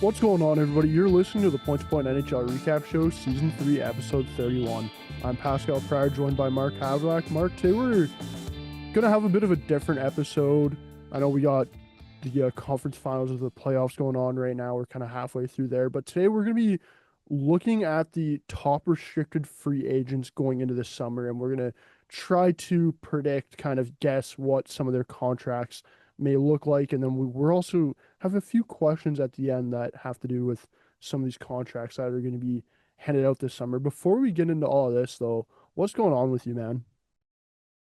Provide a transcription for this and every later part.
What's going on, everybody? You're listening to the Point2Point NHL Recap Show, Season 3, Episode 31. I'm Pascal Pryor, joined by Mark Havlack. Mark, today we're going to have a bit of a different episode. I know we got the conference finals of the playoffs going on right now. We're kind of halfway through there. But today we're going to be looking at the top restricted free agents going into the summer, and we're going to try to predict, kind of guess what some of their contracts may look like. And then we're also have a few questions at the end that have to do with some of these contracts that are going to be handed out this summer. Before we get into all of this, though, what's going on with you, man?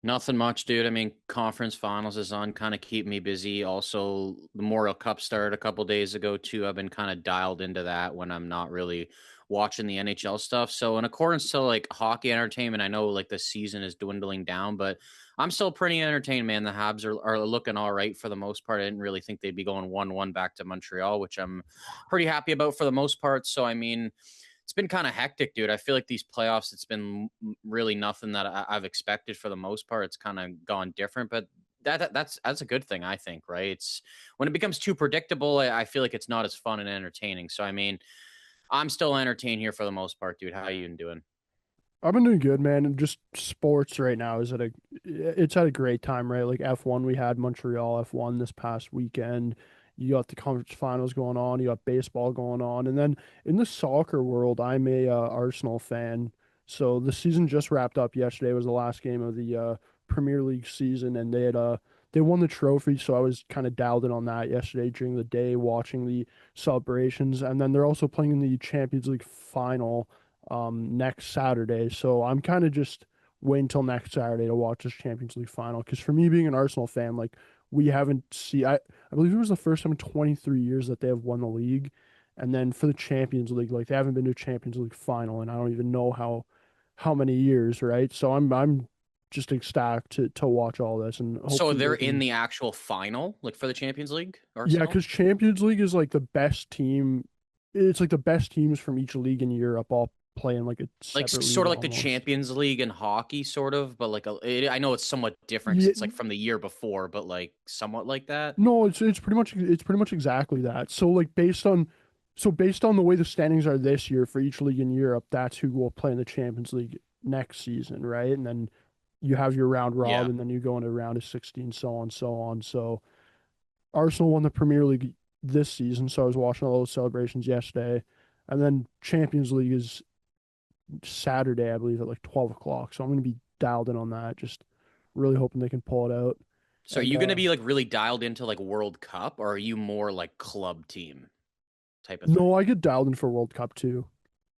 Nothing much, dude. I mean, conference finals is on, kind of keep me busy. Also, the Memorial Cup started a couple days ago too. I've been kind of dialed into that when I'm not really watching the NHL stuff. So, in accordance to like hockey entertainment, I know like the season is dwindling down, but I'm still pretty entertained, man. The Habs are looking all right for the most part. I didn't really think they'd be going 1-1 back to Montreal, which I'm pretty happy about for the most part. So, I mean, it's been kind of hectic, dude. I feel like these playoffs, it's been really nothing that I've expected for the most part. It's kind of gone different, but that's a good thing, I think, right? It's when it becomes too predictable, I feel like it's not as fun and entertaining. So, I mean, I'm still entertained here for the most part, dude. How you been doing? I've been doing good, man. And just sports right now it's at a great time, right? Like F1, we had Montreal F1 this past weekend. You got the conference finals going on. You got baseball going on, and then in the soccer world, I'm a Arsenal fan. So the season just wrapped up yesterday. Was the last game of the Premier League season, and they won the trophy. So I was kind of dialed in on that yesterday during the day, watching the celebrations, and then they're also playing in the Champions League final next Saturday. So I'm kind of just waiting until next Saturday to watch this Champions League final. Because for me, being an Arsenal fan, like we haven't see I believe it was the first time in 23 years that they have won the league. And then for the Champions League, like they haven't been to a Champions League final, and I don't even know how many years, right? So I'm just ecstatic to watch all this, and So hopefully they're they in can. the actual final, like for the Champions League, Yeah, Arsenal? because Champions League is like the best team. It's like the best teams from each league in Europe all play in like a Like separate league sort of like the almost. Champions League in hockey, sort of, but like I know it's somewhat different because Yeah, it's like from the year before, but like somewhat like that. no, it's pretty much exactly that. So like based on the way the standings are this year for each league in Europe, that's who will play in the Champions League next season, right? And then you have your round Yeah. robin, then you go into round of 16, so on, so on. So Arsenal won the Premier League this season, so I was watching all those celebrations yesterday. And then Champions League is Saturday, I believe, at like 12 o'clock. So I'm going to be dialed in on that. Just really hoping they can pull it out. So are And you going to be like really dialed into like World Cup, or are you more like club team type of no, thing? I get dialed in for World Cup too.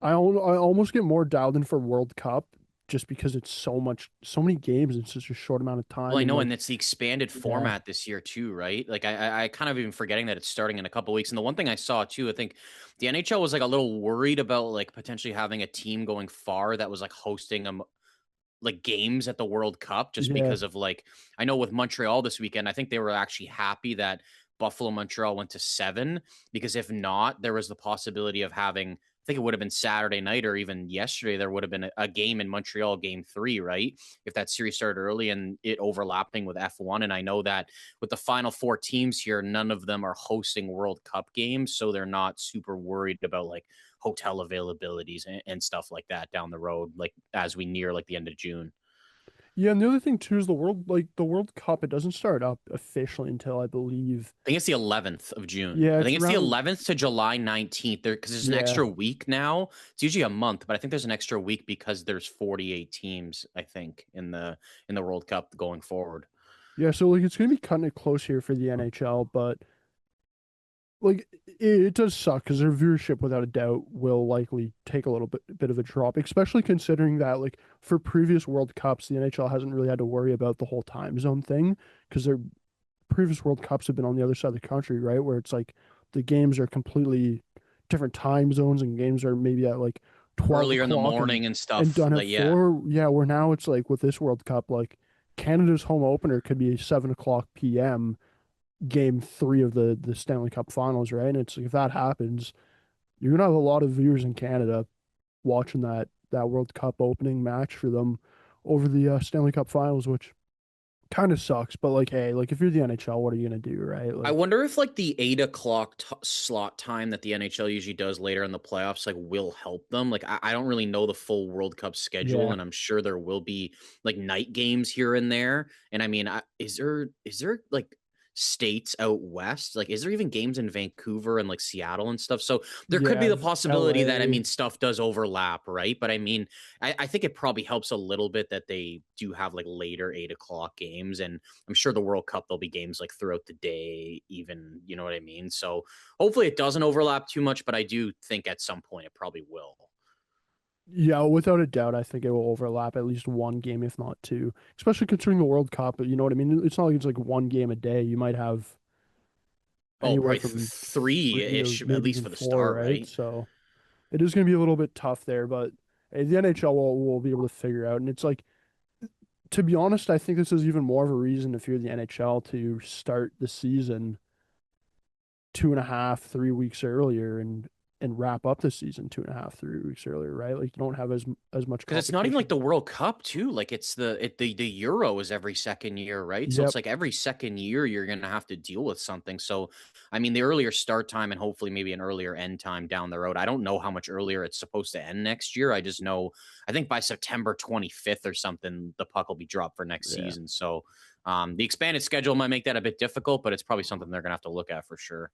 I almost get more dialed in for World Cup just because it's so many games in such a short amount of Well, time. I And know, like, and it's the expanded yeah, format this year too, right? Like I kind of even forgetting that it's starting in a couple weeks. And the one thing I saw too, I think the NHL was like a little worried about like potentially having a team going far that was like hosting them like games at the World Cup just yeah, because of like I know with Montreal this weekend, I think they were actually happy that Buffalo Montreal went to 7 because if not, there was the possibility of having I think it would have been Saturday night or even yesterday there would have been a game in Montreal game 3, right? If that series started early and it overlapping with F1 and I know that with the final 4 teams here, none of them are hosting World Cup games, so they're not super worried about like hotel availabilities and stuff like that down the road, like as we near like the end of June. yeah. And the other thing too is the World Cup. It doesn't start up officially until I believe, I think it's the 11th of June. yeah, I it's think it's the around, 11th to July 19th there because there's an yeah, extra week now. It's usually a month, but I think there's an extra week because there's 48 teams, I think, in the World Cup going forward. yeah. So like it's gonna be cutting it close here for the NHL, but like it does suck because their viewership without a doubt will likely take a little bit of a drop, especially considering that like for previous World Cups, the NHL hasn't really had to worry about the whole time zone thing because their previous World Cups have been on the other side of the country, right? Where it's like the games are completely different time zones and games are maybe at like 12 Earlier in the o'clock morning and and stuff. done at Like, yeah. 4. Yeah, where now it's like with this World Cup, like Canada's home opener could be 7 o'clock p.m. game 3 of the Stanley Cup Finals, right? And it's like if that happens, you're gonna have a lot of viewers in Canada watching that World Cup opening match for them over the Stanley Cup Finals, which kind of sucks, but like, hey, like if you're the NHL, what are you gonna do, right? I Like, wonder if like the 8 o'clock slot time that the NHL usually does later in the playoffs, like will help them. Like I don't really know the full World Cup schedule, yeah, and I'm sure there will be like night games here and there. And I mean, is there like states out west? Like, is there even games in Vancouver and like Seattle and stuff? So there could be yeah, the possibility that I LA. mean stuff does overlap, right? But I mean, I think it probably helps a little bit that they do have like later 8 o'clock games, and I'm sure the World Cup there'll be games like throughout the day, even, you know what I mean? So hopefully it doesn't overlap too much, but I do think at some point it probably will. Yeah, without a doubt, I think it will overlap at least one game, if not two. Especially considering the World Cup. You know what I mean? It's not like it's like one game a day. You might have Oh, anywhere probably from three three or ish, at maybe least even for the four, start, right? right? So it is going to be a little bit tough there, but hey, the NHL will be able to figure out. And it's like, to be honest, I think this is even more of a reason if you're the NHL to start the season 2.5, 3 weeks earlier and wrap up the season 2.5, 3 weeks earlier, right? Like you don't have as much Because it's not even like competition. the World Cup too. Like it's the Euro is every second year, right? So it's Yep. like every second year you're gonna have to deal with something. So I mean, the earlier start time and hopefully maybe an earlier end time down the road. I don't know how much earlier it's supposed to end next year. I just know I think by September 25th or something, the puck will be dropped for next Yeah. season. So the expanded schedule might make that a bit difficult, but it's probably something they're gonna have to look at for sure.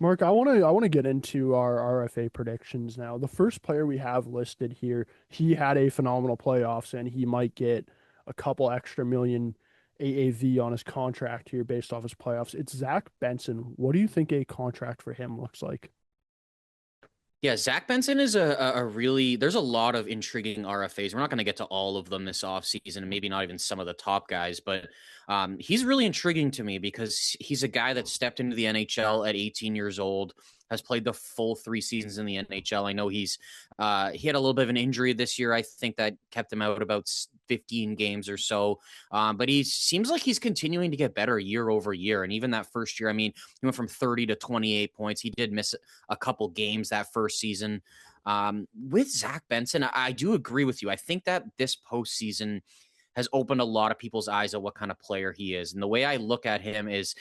Mark, I want to get into our RFA predictions now. The first player we have listed here, he had a phenomenal playoffs and he might get a couple extra million AAV on his contract here based off his playoffs. It's Zach Benson. What do you think a contract for him looks like? Yeah, Zach Benson is a really, there's a lot of intriguing RFAs. We're not going to get to all of them this offseason and maybe not even some of the top guys, but he's really intriguing to me because he's a guy that stepped into the NHL at 18 years old, has played the full 3 seasons in the NHL. I know he had a little bit of an injury this year. I think that kept him out about 15 games or so. But he seems like he's continuing to get better year over year. And even that first year, I mean, he went from 30 to 28 points. He did miss a couple games that first season. With Zach Benson, I do agree with you. I think that this postseason has opened a lot of people's eyes at what kind of player he is. And the way I look at him is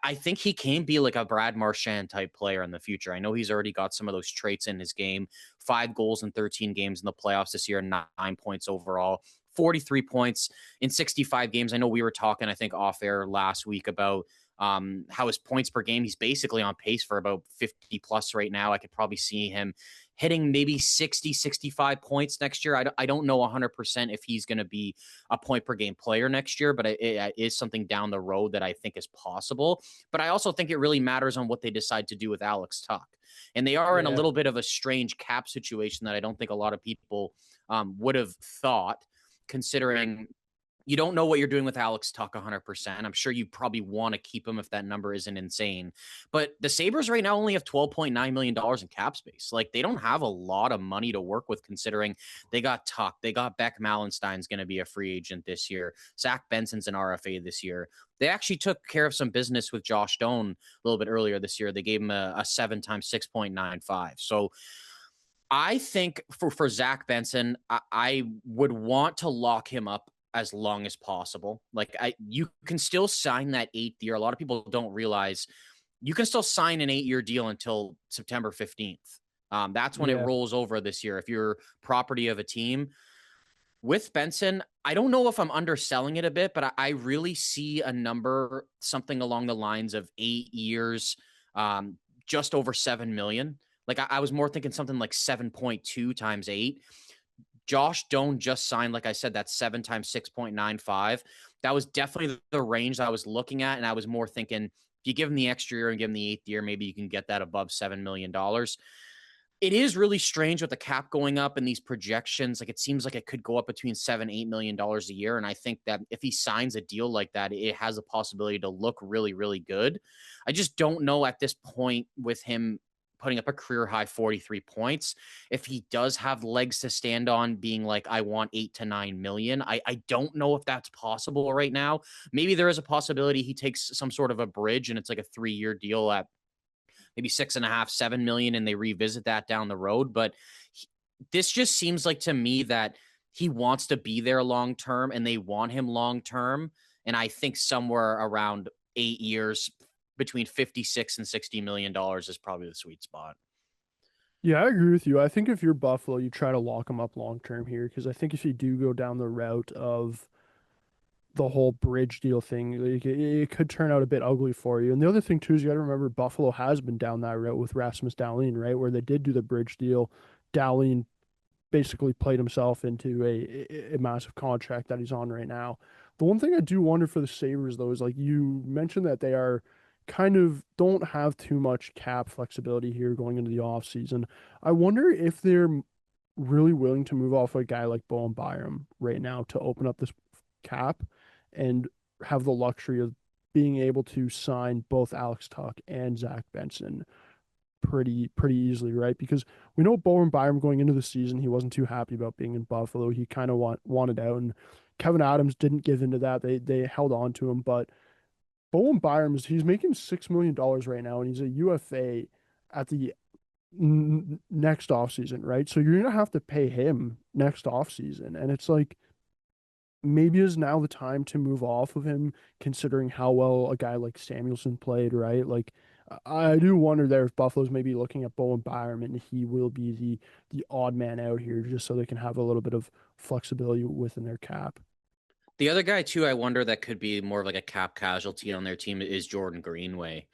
I think he can be like a Brad Marchand type player in the future. I know he's already got some of those traits in his game. 5 goals in 13 games in the playoffs this year, 9 points overall. 43 points in 65 games. I know we were talking, I think, off air last week about how his points per game, he's basically on pace for about 50 plus right now. I could probably see him hitting maybe 60, 65 points next year. I don't know 100% if he's going to be a point per game player next year, but it is something down the road that I think is possible. But I also think it really matters on what they decide to do with Alex Tuck. And they are in a Yeah. little bit of a strange cap situation that I don't think a lot of people would have thought, considering you don't know what you're doing with Alex Tuck 100%. I'm sure you probably want to keep him if that number isn't insane. But the Sabres right now only have $12.9 million in cap space. Like, they don't have a lot of money to work with, considering they got Tuck. They got Beck Malenstein's going to be a free agent this year. Zach Benson's an RFA this year. They actually took care of some business with Josh Doan a little bit earlier this year. They gave him a 7 times 6.95. So I think for Zach Benson, I would want to lock him up as long as possible. Like you can still sign that 8th year. A lot of people don't realize you can still sign an 8-year deal until September 15th. That's when it Yeah. rolls over this year. If you're property of a team with Benson, I don't know if I'm underselling it a bit, but I really see a number, something along the lines of 8 years, just over 7 million. Like I was more thinking something like 7.2 times 8. Josh Doan just signed, like I said, that 7 times 6.95. That was definitely the range I was looking at. And I was more thinking, if you give him the extra year and give him the 8th year, maybe you can get that above $7 million. It is really strange with the cap going up and these projections. Like, it seems like it could go up between $7-8 million a year. And I think that if he signs a deal like that, it has a possibility to look really, really good. I just don't know at this point with him putting up a career high 43 points. If he does have legs to stand on being like, I want 8 to 9 million, I don't know if that's possible right now. Maybe there is a possibility he takes some sort of a bridge and it's like a 3-year deal at maybe 6.5, 7 million, and they revisit that down the road. But this just seems like to me that he wants to be there long term and they want him long term. And I think somewhere around 8 years, between 56 and $60 million is probably the sweet spot. Yeah, I agree with you. I think if you're Buffalo, you try to lock him up long term here because I think if you do go down the route of the whole bridge deal thing, like, it could turn out a bit ugly for you. And the other thing too is you got to remember Buffalo has been down that route with Rasmus Dahlin, right, where they did do the bridge deal. Dahlin basically played himself into a massive contract that he's on right now. The one thing I do wonder for the Sabres though is like you mentioned that they are kind of don't have too much cap flexibility here going into the off season. I wonder if they're really willing to move off a guy like Bowen Byram right now to open up this cap and have the luxury of being able to sign both Alex Tuck and Zach Benson pretty easily, right? Because we know Bowen Byram going into the season, he wasn't too happy about being in Buffalo. He kind of wanted out, and Kevin Adams didn't give into that. They held on to him, but Bowen Byram he's making $6 million right now, and he's a UFA at the next offseason, right? So you're gonna have to pay him next offseason, and it's like maybe is now the time to move off of him, considering how well a guy like Samuelson played, right? Like, I do wonder there if Buffalo's maybe looking at Bowen Byram and he will be the odd man out here, just so they can have a little bit of flexibility within their cap. The other guy too, I wonder that could be more of like a cap casualty on their team is Jordan Greenway.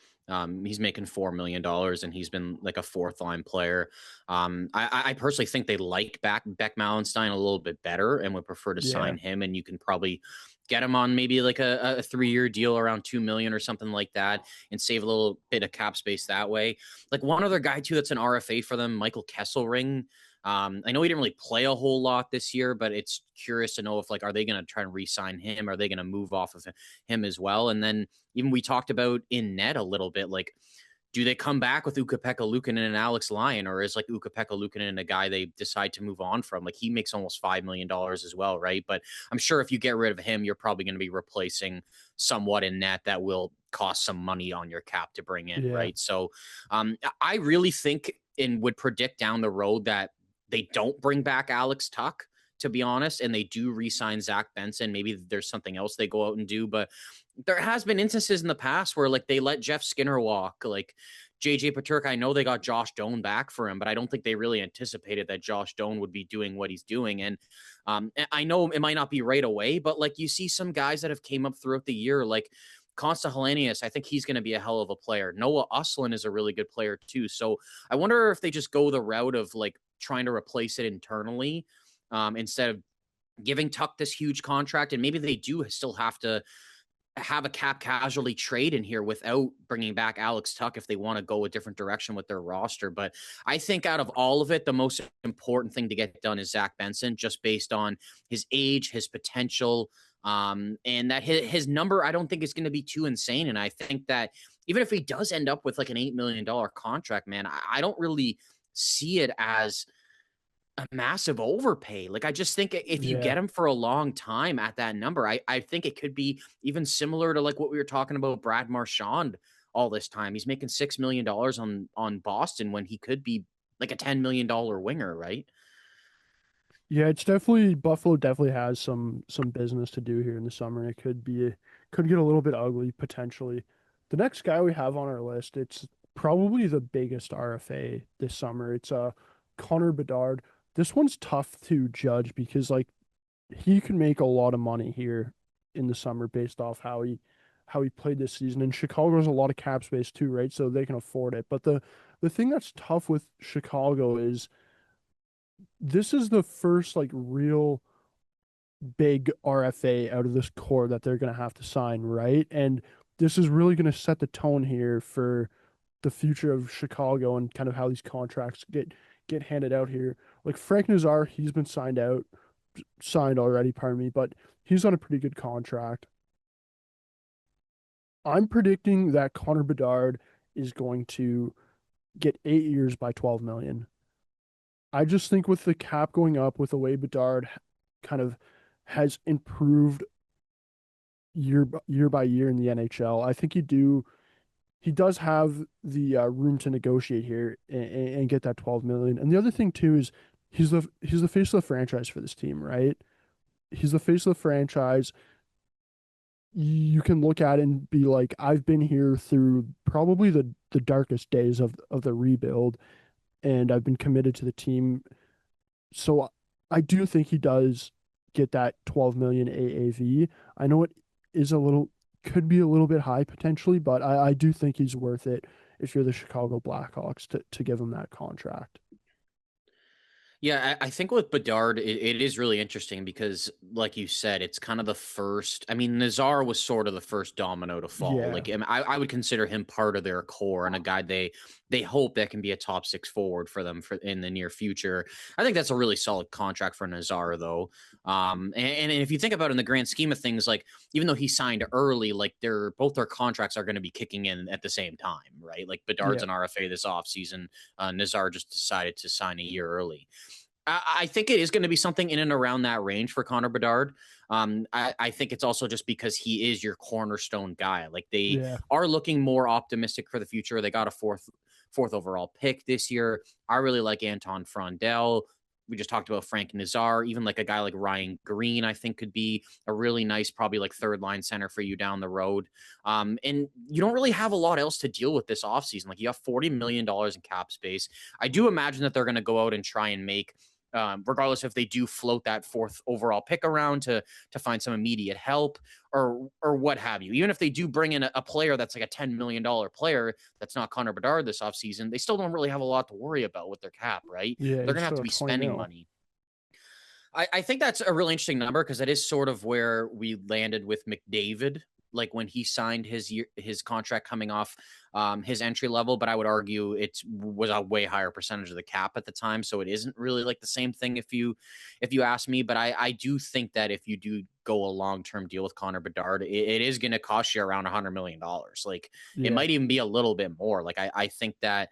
He's making $4 million, and he's been like a fourth line player. I personally think they like Beck Mallenstein a little bit better and would prefer to Yeah, sign him. And you can probably get him on maybe like a 3 year deal around 2 million or something like that, and save a little bit of cap space that way. Like one other guy too that's an RFA for them, Michael Kesselring. I know he didn't really play a whole lot this year, but it's curious to know if like, are they going to try and re-sign him? Are they going to move off of him as well? And then even we talked about in net a little bit, like, do they come back with Ukko-Pekka Luukkonen and Alex Lyon, or is like Ukko-Pekka Luukkonen a guy they decide to move on from? Like he makes almost $5 million as well, right? But I'm sure if you get rid of him, you're probably going to be replacing somewhat in net that will cost some money on your cap to bring in, yeah, right? So I really think and would predict down the road that they don't bring back Alex Tuck, to be honest, and they do re-sign Zach Benson. Maybe there's something else they go out and do, but there has been instances in the past where like they let Jeff Skinner walk, like JJ Paterka. I know they got Josh Doan back for him, but I don't think they really anticipated that Josh Doan would be doing what he's doing. And I know it might not be right away, but like you see some guys that have came up throughout the year, like Consta Hellenius, I think he's going to be a hell of a player. Noah Uslan is a really good player too. So I wonder if they just go the route of like trying to replace it internally, instead of giving Tuck this huge contract. And maybe they do still have to have a cap casualty trade in here without bringing back Alex Tuck if they want to go a different direction with their roster. But I think out of all of it, the most important thing to get done is Zach Benson, just based on his age, his potential, and that his number, I don't think is going to be too insane. And I think that even if he does end up with like an $8 million contract, man, I don't really see it as a massive overpay. Like I just think if you yeah. get him for a long time at that number, I think it could be even similar to like what we were talking about Brad Marchand all this time. He's making $6 million on Boston when he could be like a $10 million winger, right? Yeah, it's definitely Buffalo definitely has some business to do here in the summer. It could get a little bit ugly potentially. The next guy we have on our list, it's probably the biggest RFA this summer. It's Connor Bedard. This one's tough to judge because like he can make a lot of money here in the summer based off how he played this season. And Chicago has a lot of cap space too, right? So they can afford it. But the thing that's tough with Chicago is this is the first like real big RFA out of this core that they're going to have to sign, right? And this is really going to set the tone here for the future of Chicago and kind of how these contracts get handed out here. Like Frank Nazar, he's been signed already, pardon me, but he's on a pretty good contract. I'm predicting that Connor Bedard is going to get 8 years by 12 million. I just think with the cap going up, with the way Bedard kind of has improved year by year in the NHL, I think he does have the room to negotiate here and get that 12 million. And the other thing too is he's the face of the franchise for this team, right? He's the face of the franchise. you can look at it and be like, I've been here through probably the darkest days of the rebuild, and I've been committed to the team. So I do think he does get that 12 million AAV. I know it is a little could be a little bit high potentially, but I do think he's worth it if you're the Chicago Blackhawks to give him that contract. Yeah, I think with Bedard, it is really interesting because, like you said, it's kind of the first. I mean, Nazar was sort of the first domino to fall. Yeah. Like, I would consider him part of their core and a guy they hope that can be a top six forward for them for in the near future. I think that's a really solid contract for Nazar, though. And if you think about it in the grand scheme of things, like even though he signed early, like both their contracts are going to be kicking in at the same time, right? Like Bedard's Yeah. an RFA this offseason. Nazar just decided to sign a year early. I think it is going to be something in and around that range for Connor Bedard. I think it's also just because he is your cornerstone guy. Like they Yeah. are looking more optimistic for the future. They got a fourth overall pick this year. I really like Anton Frondel. We just talked about Frank Nazar. Even like a guy like Ryan Green, I think could be a really nice, probably like third line center for you down the road. And you don't really have a lot else to deal with this offseason. Like you have $40 million in cap space. I do imagine that they're going to go out and try and make regardless if they do float that fourth overall pick around to find some immediate help or what have you. Even if they do bring in a player that's like a $10 million player that's not Connor Bedard this offseason, they still don't really have a lot to worry about with their cap, right? Yeah. They're You going to have still to have be 20 spending mil. money. I think that's a really interesting number because that is sort of where we landed with McDavid, like when he signed his contract coming off his entry level. But I would argue it was a way higher percentage of the cap at the time, so it isn't really like the same thing if you ask me. But I do think that if you do go a long term deal with Connor Bedard, it is going to cost you around $100 million. Like it Yeah. might even be a little bit more. Like I think that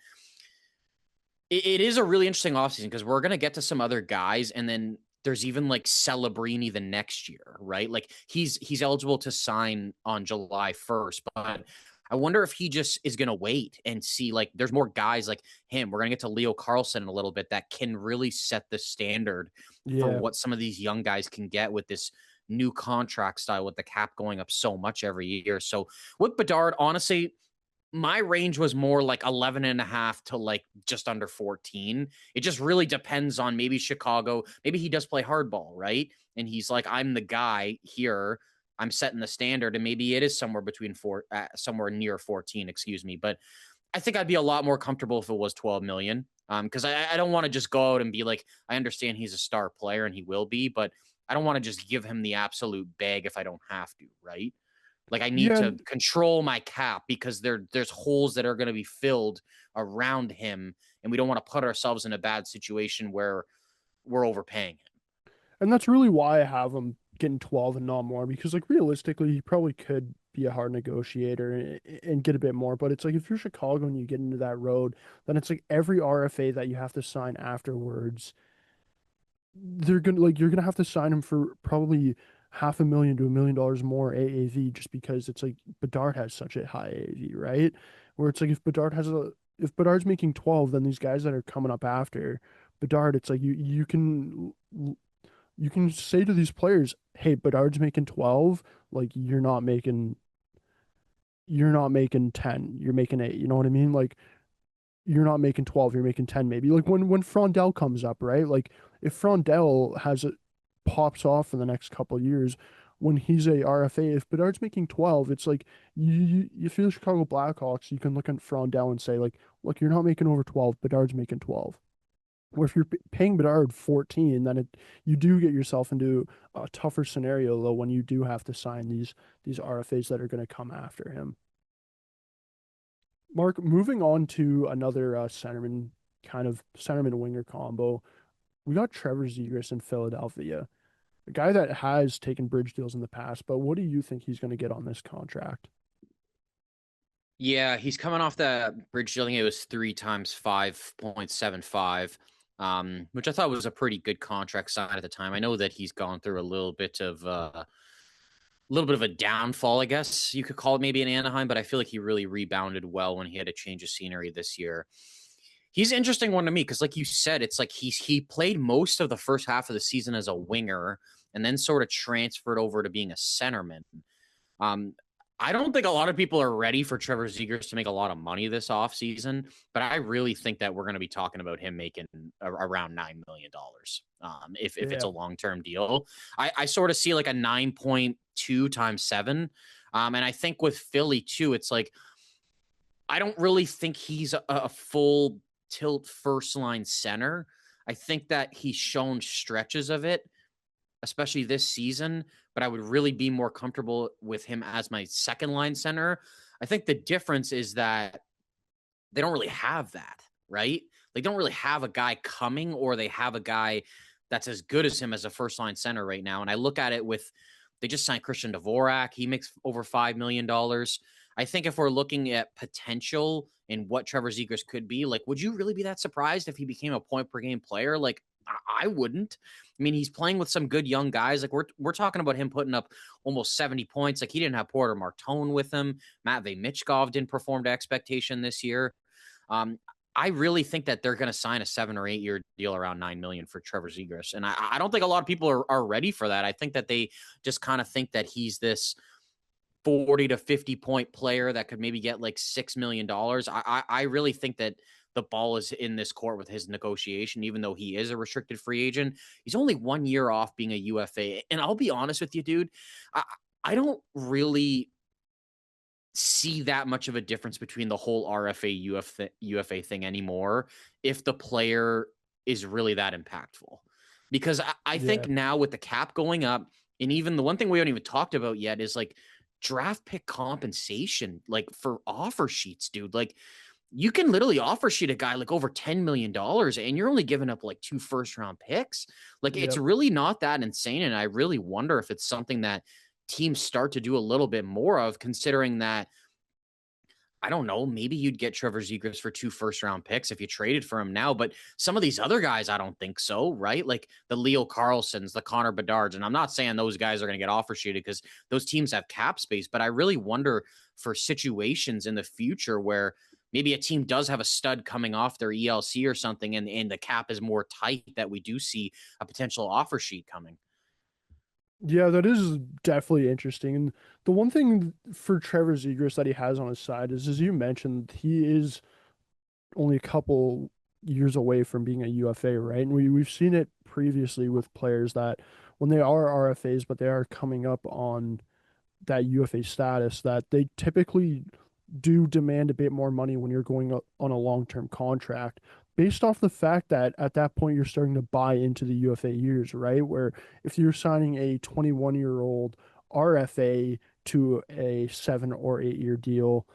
it is a really interesting offseason because we're going to get to some other guys and then there's even like Celebrini the next year, right? Like he's eligible to sign on July 1st, but I wonder if he just is going to wait and see like there's more guys like him. We're going to get to Leo Carlson in a little bit that can really set the standard for Yeah. what some of these young guys can get with this new contract style with the cap going up so much every year. So with Bedard, honestly, my range was more like 11 and a half to like just under 14. It just really depends on maybe Chicago. Maybe he does play hardball, right? And he's like, I'm the guy here. I'm setting the standard. And maybe it is somewhere between somewhere near 14, excuse me. But I think I'd be a lot more comfortable if it was 12 million. Because I don't want to just go out and be like, I understand he's a star player and he will be, but I don't want to just give him the absolute bag if I don't have to, right? Like I need Yeah. to control my cap because there's holes that are going to be filled around him, and we don't want to put ourselves in a bad situation where we're overpaying him. And that's really why I have him getting 12 and not more because like realistically he probably could be a hard negotiator and get a bit more. But it's like if you're Chicago and you get into that road, then it's like every RFA that you have to sign afterwards, they're gonna like you're gonna have to sign him for probably half a million to $1 million more AAV just because it's like Bedard has such a high AAV, right? Where it's like if Bedard's making 12, then these guys that are coming up after Bedard, it's like you can say to these players, "Hey, Bedard's making 12, like you're not making 10, you're making 8." You know what I mean? Like you're not making 12, you're making 10 maybe. Like when Frondell comes up, right? Like if Frondell has it pops off in the next couple of years when he's a RFA, if Bedard's making 12, it's like if you're the Chicago Blackhawks, you can look at Frondell and say like, "Look, you're not making over 12, Bedard's making 12." Or if you're paying Bedard 14, then you do get yourself into a tougher scenario though when you do have to sign these RFAs that are going to come after him. Mark, moving on to another centerman kind of centerman winger combo, we got Trevor Zegras in Philadelphia, a guy that has taken bridge deals in the past. But what do you think he's going to get on this contract? Yeah, he's coming off that bridge deal. I think it was 3 times 5.75, which I thought was a pretty good contract sign at the time. I know that he's gone through a little bit of a downfall, I guess you could call it maybe in Anaheim, but I feel like he really rebounded well when he had a change of scenery this year. He's an interesting one to me because, like you said, it's like he played most of the first half of the season as a winger and then sort of transferred over to being a centerman. Um, I don't think a lot of people are ready for Trevor Zegras to make a lot of money this offseason, but I really think that we're going to be talking about him making around $9 million if it's Yeah. a long term deal. I sort of see like a 9.2 times 7. And I think with Philly too, it's like, I don't really think he's a full tilt first line center. I think that he's shown stretches of it, especially this season, but I would really be more comfortable with him as my second line center. I think the difference is that they don't really have that, right? They don't really have a guy coming, or they have a guy that's as good as him as a first line center right now. And I look at it with, they just signed Christian Dvorak. He makes over $5 million. I think if we're looking at potential and what Trevor Zegras could be, like, would you really be that surprised if he became a point per game player? Like, I wouldn't. I mean, he's playing with some good young guys. Like, we're talking about him putting up almost 70 points. Like, he didn't have Porter Martone with him. Matvey Michkov didn't perform to expectation this year. Um, I really think that they're going to sign a 7 or 8 year deal around 9 million for Trevor Zegras, and I don't think a lot of people are ready for that. I think that they just kind of think that he's this 40 to 50 point player that could maybe get like $6 million. I really think that the ball is in this court with his negotiation, even though he is a restricted free agent. He's only 1 year off being a UFA, and I'll be honest with you, dude. I don't really see that much of a difference between the whole UFA thing anymore if the player is really that impactful. Because I Yeah. think now with the cap going up, and even the one thing we haven't even talked about yet is like draft pick compensation, like for offer sheets, dude. Like, you can literally offer sheet a guy like over $10 million and you're only giving up like 2 first round picks. Like, it's Yep. really not that insane. And I really wonder if it's something that teams start to do a little bit more of, considering that, I don't know, maybe you'd get Trevor Zegras for 2 first round picks if you traded for him now. But some of these other guys, I don't think so, right? Like the Leo Carlsons, the Connor Bedards. And I'm not saying those guys are going to get offer sheeted because those teams have cap space. But I really wonder for situations in the future where maybe a team does have a stud coming off their ELC or something, and the cap is more tight, that we do see a potential offer sheet coming. Yeah, that is definitely interesting. And the one thing for Trevor Zegras that he has on his side is, as you mentioned, he is only a couple years away from being a UFA, right? And we've seen it previously with players that when they are RFAs, but they are coming up on that UFA status, that they typically do demand a bit more money when you're going on a long-term contract, based off the fact that at that point you're starting to buy into the UFA years, right? Where if you're signing a 21-year-old RFA to a 7 or 8 year deal,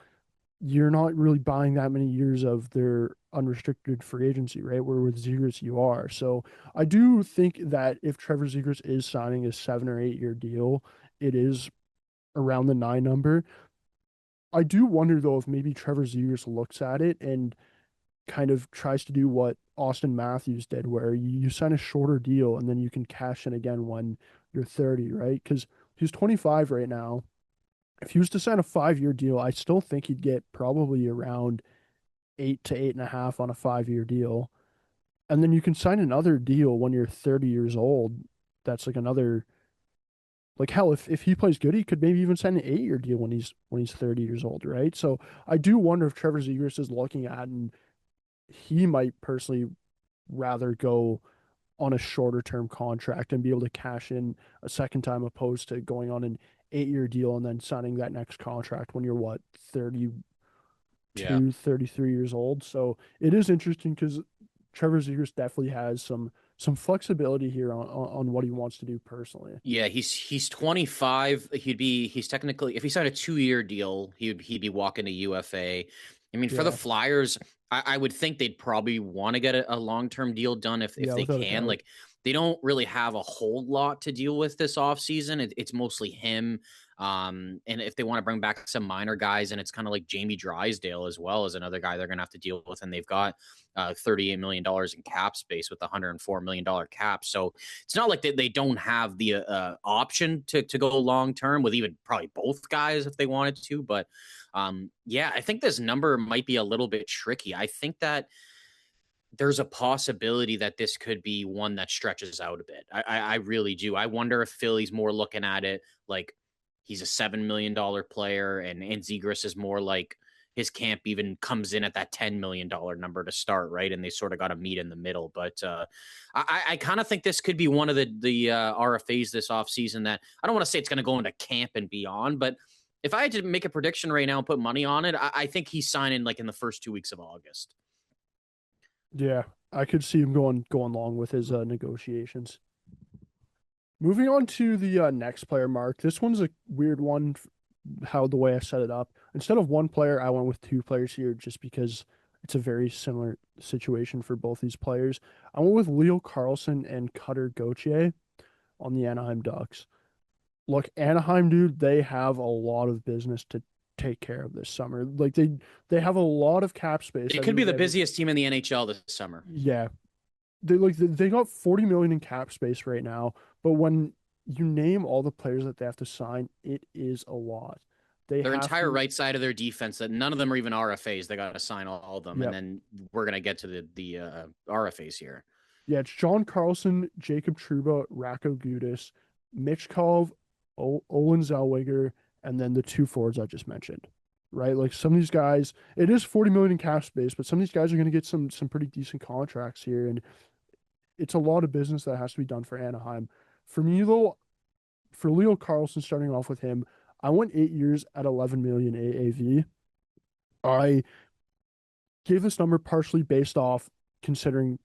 you're not really buying that many years of their unrestricted free agency, right? Where with Zegras you are. So I do think that if Trevor Zegras is signing a 7 or 8 year deal, it is around the 9 number. I do wonder though if maybe Trevor Zegras looks at it and kind of tries to do what Austin Matthews did, where you sign a shorter deal and then you can cash in again when you're 30, right? Because he's 25 right now. If he was to sign a 5 year deal, I still think he'd get probably around 8 to 8.5 on a 5 year deal. And then you can sign another deal when you're 30 years old. That's like another, like hell, if he plays good, he could maybe even sign an 8 year deal when he's 30 years old, right? So I do wonder if Trevor Zegras is looking at, and he might personally rather go on a shorter term contract and be able to cash in a second time, opposed to going on an 8 year deal and then signing that next contract when you're what, Yeah. 33 years old. So it is interesting because Trevor Zegras definitely has some flexibility here on what he wants to do personally. Yeah, he's 25. He's technically, if he signed a 2 year deal, he'd be walking to UFA. I mean, for the Yeah, Flyers, I would think they'd probably want to get a long term deal done if yeah, they without a can. doubt. Like, they don't really have a whole lot to deal with this offseason. It's mostly him. And if they want to bring back some minor guys, and it's kind of like Jamie Drysdale as well as another guy they're gonna have to deal with, and they've got $38 million in cap space with a $104 million cap. So it's not like they don't have the option to go long term with even probably both guys if they wanted to. But yeah, I think this number might be a little bit tricky. I think that there's a possibility that this could be one that stretches out a bit. I really do. I wonder if Philly's more looking at it like he's a $7 million player, and Zegras is more like his camp even comes in at that $10 million number to start, right? And they sort of got to meet in the middle. But I kind of think this could be one of the RFAs this offseason that I don't want to say it's going to go into camp and beyond, but if I had to make a prediction right now and put money on it, I think he's signing like in the first 2 weeks of August. Yeah, I could see him going long with his negotiations. Moving on to the next player, Mark. This one's a weird one, how the way I set it up. Instead of one player, I went with two players here just because it's a very similar situation for both these players. I went with Leo Carlsson and Cutter Gauthier on the Anaheim Ducks. Look, Anaheim, dude, they have a lot of business to take care of this summer. Like they have a lot of cap space. It I could mean, be the busiest team in the NHL this summer. yeah, they got 40 million in cap space right now, but when you name all the players that they have to sign, it is a lot. They Their have entire to, right side of their defense, that none of them are even RFAs. They got to sign all of them, and yep. then we're gonna get to the RFAs here. Yeah, it's John Carlson, Jacob Trouba, Racco Gudis, Mitch Kolb, Olin Zellweger, and then the two forwards I just mentioned. Right? Like some of these guys, it is 40 million in cap space, but some of these guys are going to get some pretty decent contracts here, and it's a lot of business that has to be done for Anaheim. For me, though, for Leo Carlson, starting off with him, I went 8 years at 11 million AAV. I gave this number partially based off considering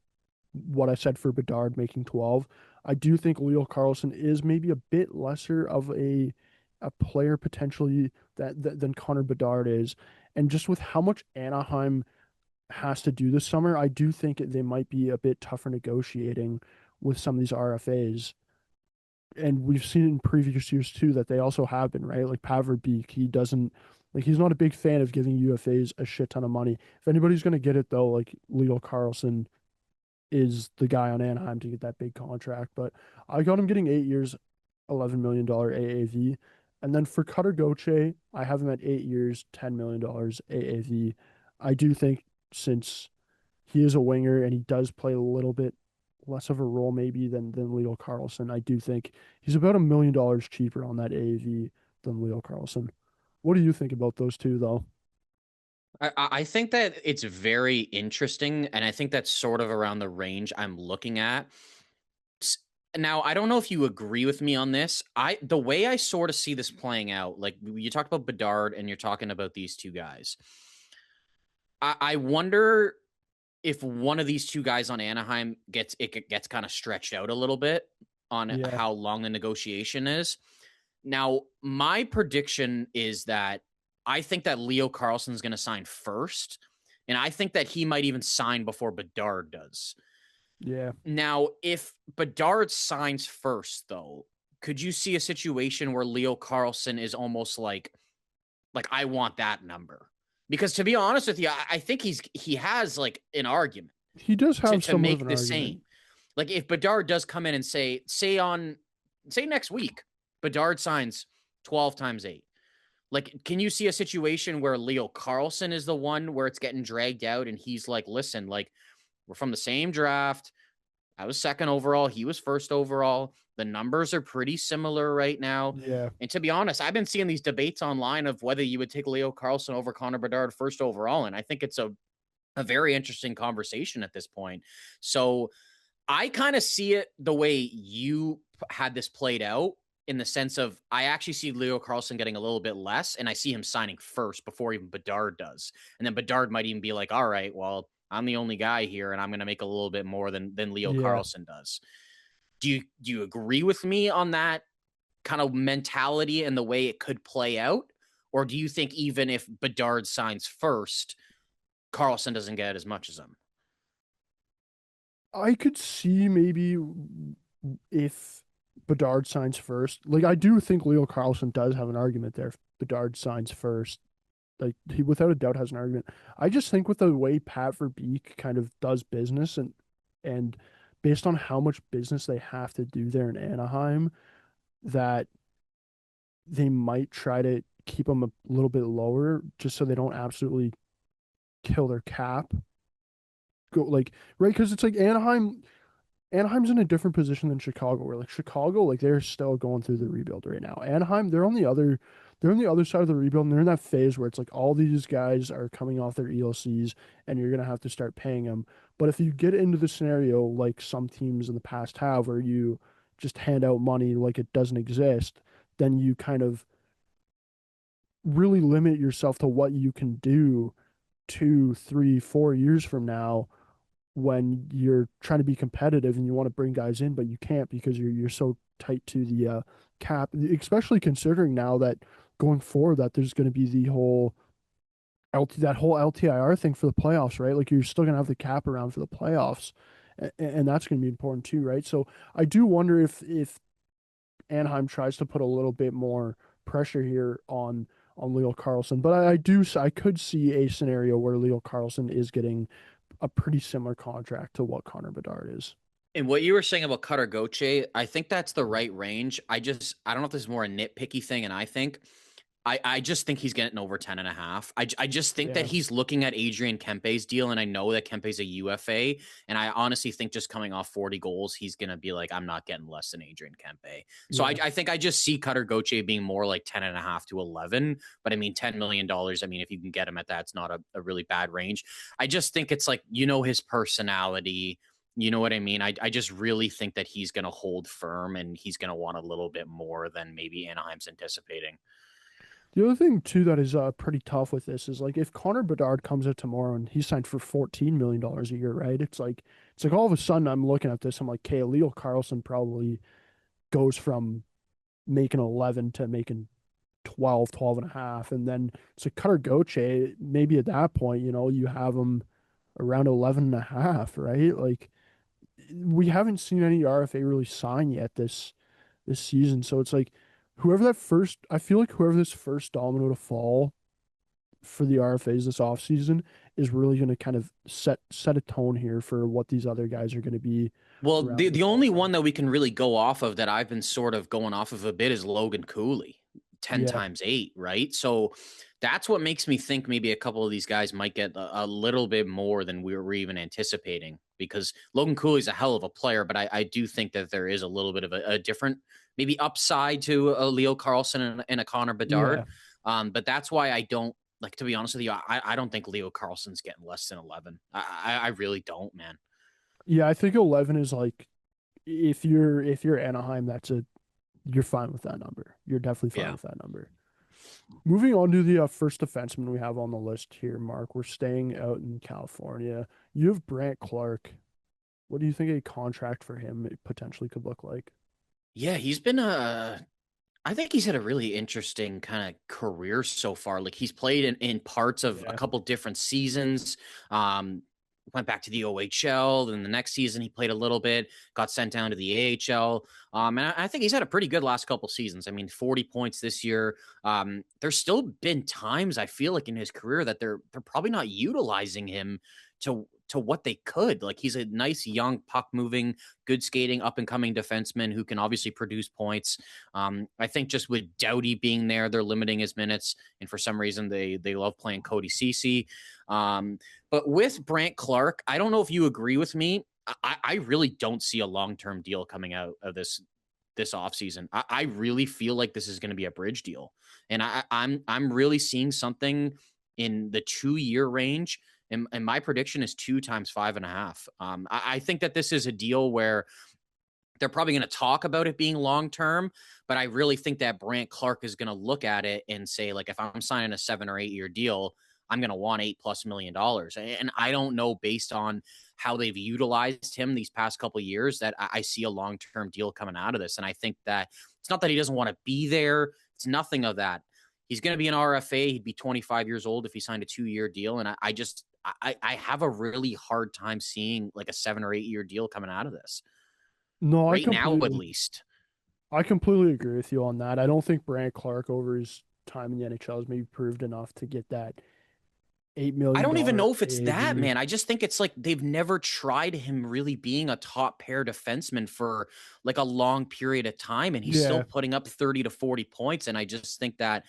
what I said for Bedard making 12. I do think Leo Carlson is maybe a bit lesser of a player potentially than Connor Bedard is. And just with how much Anaheim has to do this summer, I do think they might be a bit tougher negotiating with some of these RFAs. And we've seen in previous years too that they also have been, right? Like Paver Beek, he doesn't like he's not a big fan of giving UFAs a shit ton of money. If anybody's gonna get it though, like Leo Carlson is the guy on Anaheim to get that big contract. But I got him getting 8 years, $11 million AAV. And then for Cutter Gauthier, I have him at 8 years, $10 million AAV. I do think since he is a winger and he does play a little bit less of a role maybe than Leo Carlson, I do think he's about $1 million cheaper on that AAV than Leo Carlson. What do you think about those two though? I think that it's very interesting, and I think that's sort of around the range I'm looking at. Now, I don't know if you agree with me on this. The way I sort of see this playing out, like you talked about Bedard and you're talking about these two guys. I wonder if one of these two guys on Anaheim gets kind of stretched out a little bit on Yeah, how long the negotiation is. Now, my prediction is that I think that Leo Carlson is going to sign first, and I think that he might even sign before Bedard does. yeah. Now, if Bedard signs first, though, could you see a situation where Leo Carlson is almost like I want that number? Because to be honest with you, I think he has like an argument He does have to somewhat of make an the argument. same. Like if Bedard does come in and say next week, Bedard signs 12 times 8. Like, can you see a situation where Leo Carlson is the one where it's getting dragged out and he's like, listen, like, we're from the same draft. I was second overall. He was first overall. The numbers are pretty similar right now. Yeah. And to be honest, I've been seeing these debates online of whether you would take Leo Carlson over Connor Bedard first overall. And I think it's a very interesting conversation at this point. So I kind of see it the way you had this played out, in the sense of I actually see Leo Carlson getting a little bit less, and I see him signing first before even Bedard does. And then Bedard might even be like, all right, well, I'm the only guy here, and I'm going to make a little bit more than Leo Yeah. Carlson does. Do you agree with me on that kind of mentality and the way it could play out? Or do you think even if Bedard signs first, Carlson doesn't get as much as him? I could see maybe if Bedard signs first. Like I do think Leo Carlson does have an argument there if Bedard signs first. Like he without a doubt has an argument. I just think with the way Pat Verbeek kind of does business and based on how much business they have to do there in Anaheim, that they might try to keep them a little bit lower just so they don't absolutely kill their cap. Go like right because it's like Anaheim. Anaheim's in a different position than Chicago, where like Chicago, like they're still going through the rebuild right now. Anaheim, they're on the other side of the rebuild, and they're in that phase where it's like all these guys are coming off their ELCs, and you're gonna have to start paying them. But if you get into the scenario like some teams in the past have, where you just hand out money like it doesn't exist, then you kind of really limit yourself to what you can do 2, 3, 4 years from now when you're trying to be competitive and you want to bring guys in, but you can't because you're so tight to the cap, especially considering now that going forward that there's going to be the whole that whole LTIR thing for the playoffs, right? Like you're still going to have the cap around for the playoffs, and that's going to be important too, right? So I do wonder if Anaheim tries to put a little bit more pressure here on Leo Carlson, but I could see a scenario where Leo Carlson is getting a pretty similar contract to what Connor Bedard is. And what you were saying about Cutter Goche, I think that's the right range. I don't know if this is more a nitpicky thing, and I just think he's getting over 10 and a half. I just think that Yeah, he's looking at Adrian Kempe's deal, and I know that Kempe's a UFA, and I honestly think just coming off 40 goals, he's going to be like, I'm not getting less than Adrian Kempe. So yeah. I think I just see Cutter Goche being more like 10 and a half to 11, but I mean, $10 million, I mean, if you can get him at that, it's not a really bad range. I just think it's like, his personality. You know what I mean? I just really think that he's going to hold firm and he's going to want a little bit more than maybe Anaheim's anticipating. The other thing too that is pretty tough with this is like if Connor Bedard comes out tomorrow and he's signed for $14 million a year, right? It's like all of a sudden I'm looking at this, I'm like, okay, Leo Carlson probably goes from making 11 to making 12, 12 and a half. And then it's like Cutter Goche, maybe at that point, you have him around 11 and a half, right? Like we haven't seen any RFA really sign yet this season. So it's like I feel like whoever this first domino to fall for the RFAs this offseason is really going to kind of set a tone here for what these other guys are going to be Well, around the this all only summer. one that we can really go off of that I've been sort of going off of a bit is Logan Cooley, 10 Yeah, times 8, right? So that's what makes me think maybe a couple of these guys might get a little bit more than we were even anticipating because Logan Cooley's a hell of a player, but I do think that there is a little bit of a different maybe upside to a Leo Carlson and a Connor yeah, Bedard. But that's why I don't like, to be honest with you, I don't think Leo Carlson's getting less than 11. I really don't, man. yeah. I think 11 is like if you're Anaheim, you're fine with that number. You're definitely fine Yeah. with that number. Moving on to the first defenseman we have on the list here, Mark. We're staying out in California. You have Brant Clark. What do you think a contract for him potentially could look like? Yeah, he's been I think he's had a really interesting kind of career so far. Like he's played in parts of a Yeah. couple different seasons. Um, went back to the OHL. Then the next season he played a little bit, got sent down to the AHL. And I think he's had a pretty good last couple seasons. I mean, 40 points this year. There's still been times I feel like in his career that they're probably not utilizing him to what they could. Like he's a nice young puck moving, good skating, up and coming defenseman who can obviously produce points. I think just with Doughty being there, they're limiting his minutes, and for some reason they love playing Cody Cece. But with Brant Clark, I don't know if you agree with me. I really don't see a long term deal coming out of this offseason. I really feel like this is going to be a bridge deal, and I'm really seeing something in the 2 year range. And my prediction is 2 times 5.5. I think that this is a deal where they're probably going to talk about it being long term, but I really think that Brant Clark is going to look at it and say, like, if I'm signing a 7 or 8 year deal, I'm going to want $8+ million. And I don't know, based on how they've utilized him these past couple of years, that I see a long term deal coming out of this. And I think that it's not that he doesn't want to be there, it's nothing of that. He's going to be an RFA. He'd be 25 years old if he signed a 2 year deal. And I have a really hard time seeing like a 7 or 8 year deal coming out of this No, right now, at least. I completely agree with you on that. I don't think Brant Clark over his time in the NHL has maybe proved enough to get that $8 I million don't even know if it's that, AAV. man. I just think it's like they've never tried him really being a top pair defenseman for like a long period of time, and he's still Yeah. putting up 30 to 40 points. And I just think that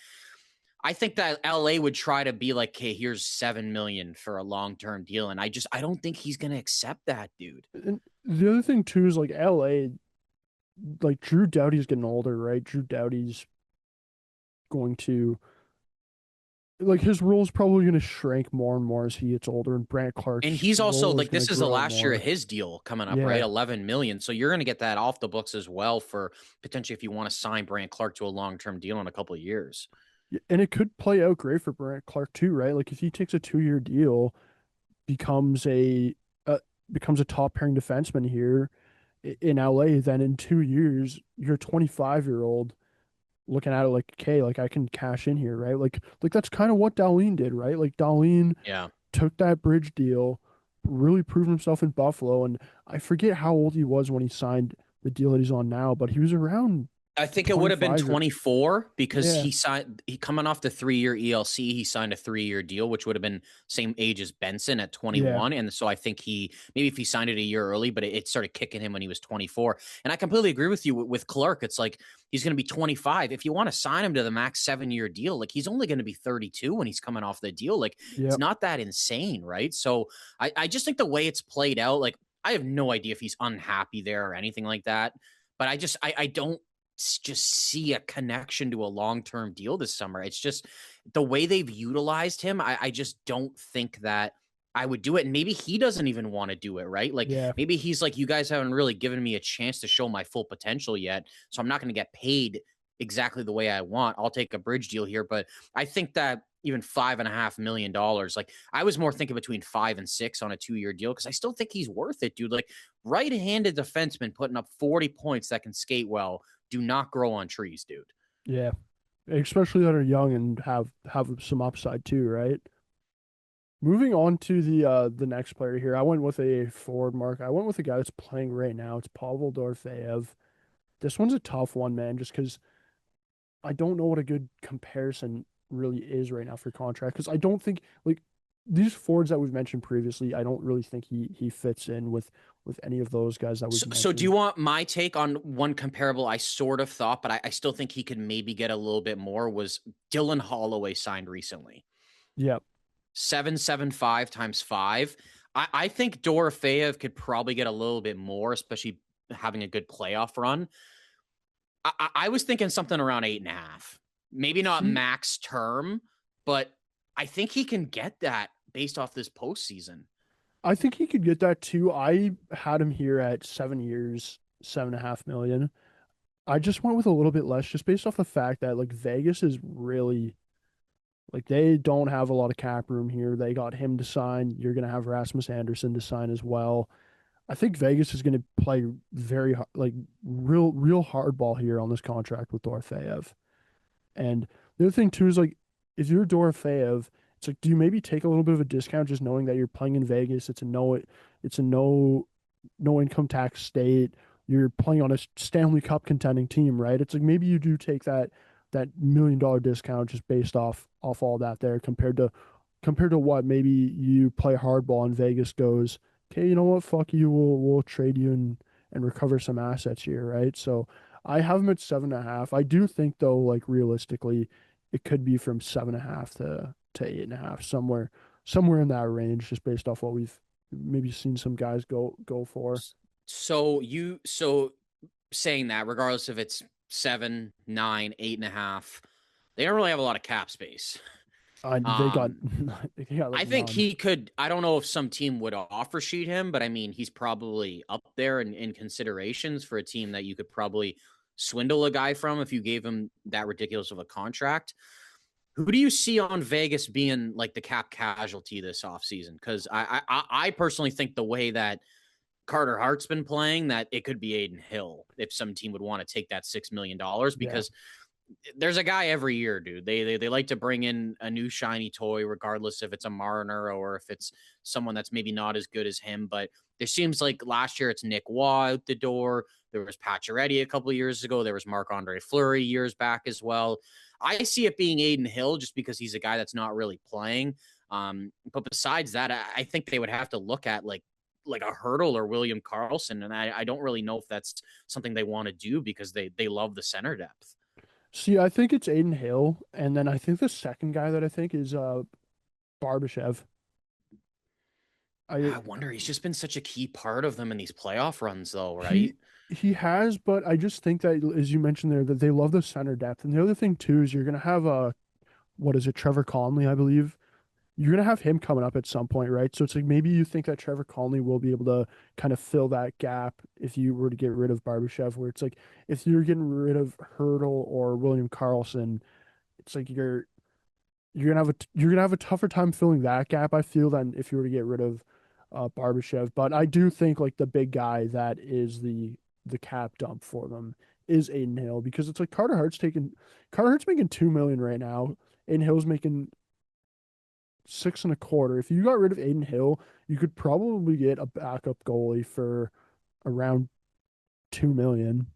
I think that LA would try to be like, hey, here's 7 million for a long-term deal. And I don't think he's gonna accept that, dude. And the other thing too is like LA, like Drew Doughty's getting older, right? Drew Doughty's going to like his role is probably going to shrink more and more as he gets older, and Brant And Clark's he's also role is like, going to this is the grow last year of more. his deal coming up, right? Yeah, 11 million. So you're gonna get that off the books as well for potentially if you want to sign Brant Clark to a long-term deal in a couple of years. and it could play out great for Brant Clark too, right? Like if he takes a 2 year deal, becomes a uh, becomes a top pairing defenseman here in LA, then in 2 years you're a 25-year-old looking at it like, okay, like I can cash in here, right? Like that's kind of what Darlene did, right? Like Darlene Yeah. took that bridge deal, really proved himself in Buffalo, and I forget how old he was when he signed the deal that he's on now, but he was around I think it would have been 25 or 24 because yeah, he coming off the 3 year ELC, he signed a 3 year deal, which would have been same age as Benson at yeah, 21. And so I think maybe if he signed it a year early, but it started kicking him when he was 24. And I completely agree with you with Clark. It's like he's going to be 25. If you want to sign him to the max 7 year deal, like he's only going to be 32 when he's coming off the deal. Like yeah, it's not that insane, right? So I just think the way it's played out, like I have no idea if he's unhappy there or anything like that. But I don't just see a connection to a long-term deal this summer. It's just the way they've utilized him. I just don't think that I would do it. And maybe he doesn't even want to do it, right? Like yeah, maybe he's like, you guys haven't really given me a chance to show my full potential yet. So I'm not going to get paid exactly the way I want. I'll take a bridge deal here. But I think that even $5.5 million, like I was more thinking between 5 and 6 on a 2 year deal because I still think he's worth it, dude. Like right-handed defenseman putting up 40 points that can skate well do not grow on trees, dude. yeah. Especially that are young and have some upside too, right? Moving on to the next player here, I went with a forward mark. I went with a guy that's playing right now. It's Pavel Dorofeyev. This one's a tough one, man, just because I don't know what a good comparison really is right now for contract. Because I don't think like these forwards that we've mentioned previously, I don't really think he fits in with any of those guys that we've So do you mentioned. want my take on one comparable I sort of thought, but I still think he could maybe get a little bit more was Dylan Holloway signed recently. Yeah, 775 times 5. I think Dorofeyev could probably get a little bit more, especially having a good playoff run. I was thinking something around 8.5. Maybe not see, max term, but I think he can get that based off this postseason. I think he could get that too. I had him here at 7 years, 7.5 million. I just went with a little bit less just based off the fact that like Vegas is really like they don't have a lot of cap room here. They got him to sign. You're gonna have Rasmus Anderson to sign as well. I think Vegas is gonna play very like real hardball here on this contract with Dorofeyev. And the other thing too is like if you're Dorofeyev, it's like do you maybe take a little bit of a discount just knowing that you're playing in Vegas? It's a no income tax state. You're playing on a Stanley Cup contending team, right? It's like maybe you do take that $1 million discount just based off all that there compared to what maybe you play hardball and Vegas goes, okay, you know what, fuck you, we'll trade you and recover some assets here, right? So I have him at 7.5. I do think though, like realistically, it could be from 7.5 to 8.5, somewhere in that range, just based off what we've maybe seen some guys go for. So saying that, regardless if it's 7, 9, 8.5, they don't really have a lot of cap space. They got Um, they got like I think none. he could. I don't know if some team would offer sheet him, but I mean, he's probably up there in considerations for a team that you could probably swindle a guy from if you gave him that ridiculous of a contract. Who do you see on Vegas being like the cap casualty this offseason? Because I personally think the way that Carter Hart's been playing, that it could be Aiden Hill if some team would want to take that $6 million Yeah. because there's a guy every year, dude. They like to bring in a new shiny toy, regardless if it's a Marner or if it's someone that's maybe not as good as him. But there seems like last year it's Nick Waugh out the door. There was Pacioretty a couple of years ago. There was Marc-Andre Fleury years back as well. I see it being Aiden Hill just because he's a guy that's not really playing. But besides that, I think they would have to look at like a Hurdle or William Karlsson, and I don't really know if that's something they want to do because they love the center depth. See, I think it's Aiden Hill, and then I think the second guy that I think is Barbashev. I I wonder. He's just been such a key part of them in these playoff runs, though, he right? he has, but I just think that as you mentioned there, that they love the center depth. And the other thing too is you're gonna have what is it, Trevor Conley, I believe. You're gonna have him coming up at some point, right? So it's like maybe you think that Trevor Conley will be able to kind of fill that gap if you were to get rid of Barbashev, where it's like if you're getting rid of Hurdle or William Karlsson, it's like you're gonna have a tougher time filling that gap, I feel, than if you were to get rid of Barbashev. But I do think like the big guy that is the cap dump for them is Aiden Hill, because it's like Carter Hart's making 2 million right now. Aiden Hill's making 6.25. If you got rid of Aiden Hill, you could probably get a backup goalie for around 2 million,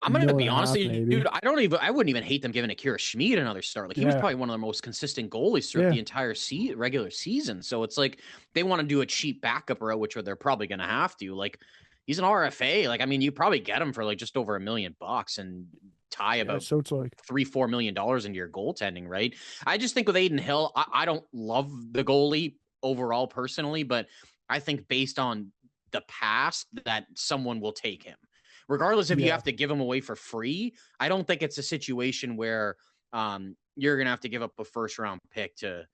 I'm gonna mil and be a honest half with you, maybe. dude. I wouldn't even hate them giving Akira Schmid another start. Like he was Yeah, probably one of their most consistent goalies throughout yeah, the entire regular season. So it's like they want to do a cheap backup route, which they're probably gonna have to. Like he's an RFA. Like I mean, you probably get him for like just over $1 million and tie yeah. about So it's like, $3-4 million into your goaltending, right? I just think with Aiden Hill, I don't love the goalie overall personally, but I think based on the past that someone will take him regardless if you yeah. have to give them away for free. I don't think it's a situation where you're going to have to give up a first round pick to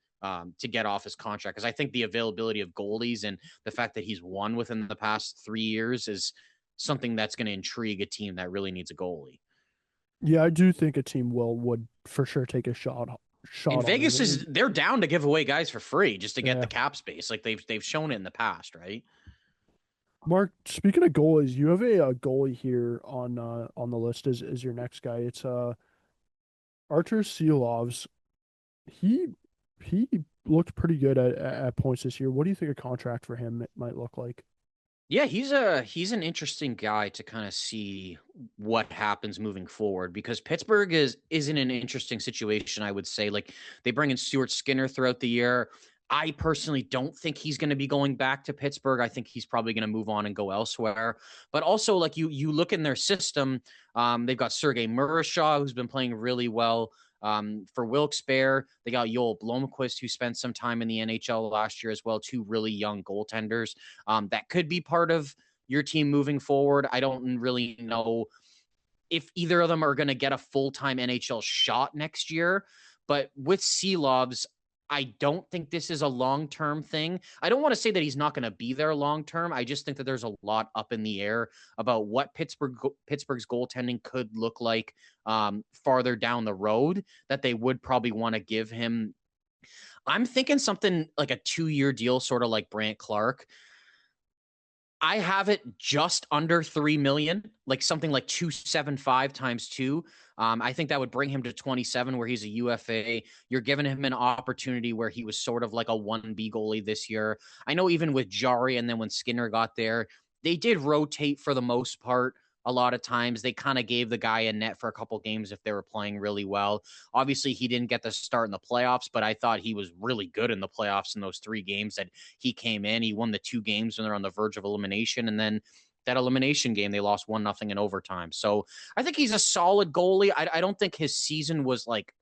get off his contract. Because I think the availability of goalies and the fact that he's won within the past 3 years is something that's going to intrigue a team that really needs a goalie. Yeah, I do think a team would for sure take a And shot on Vegas him. is they're down to give away guys for free just to get the Yeah. cap space. Like they've shown it in the past, right? Mark, speaking of goalies, you have a goalie here on the list as your next guy. It's Artur Silovs. He he looked pretty good at points this year. What do you think a contract for him might look like? Yeah, he's an interesting guy to kind of see what happens moving forward because Pittsburgh is in an interesting situation, I would say. Like they bring in Stuart Skinner throughout the year. I personally don't think he's going to be going back to Pittsburgh. I think he's probably going to move on and go elsewhere. But also, like you look in their system, they've got Sergei Murashaw, who's been playing really well. For Wilkes-Barre, they got Joel Blomqvist, who spent some time in the NHL last year as well. Two really young goaltenders that could be part of your team moving forward. I don't really know if either of them are going to get a full-time NHL shot next year. But with Seelovs, I don't think this is a long-term thing. I don't want to say that he's not going to be there long-term. I just think that there's a lot up in the air about what Pittsburgh's goaltending could look like farther down the road that they would probably want to give him. I'm thinking something like a 2-year deal, sort of like Brant Clark. I have it just under 3 million, like something like 275 times two. I think that would bring him to 27, where he's a UFA. You're giving him an opportunity where he was sort of like a 1B goalie this year. I know even with Jari and then when Skinner got there, they did rotate for the most part. A lot of times they kind of gave the guy a net for a couple games if they were playing really well. Obviously, he didn't get the start in the playoffs, but I thought he was really good in the playoffs in those 3 games that he came in. He won the 2 games when they're on the verge of elimination, and then that elimination game they lost 1-0 in overtime. So I think he's a solid goalie. I don't think his season was like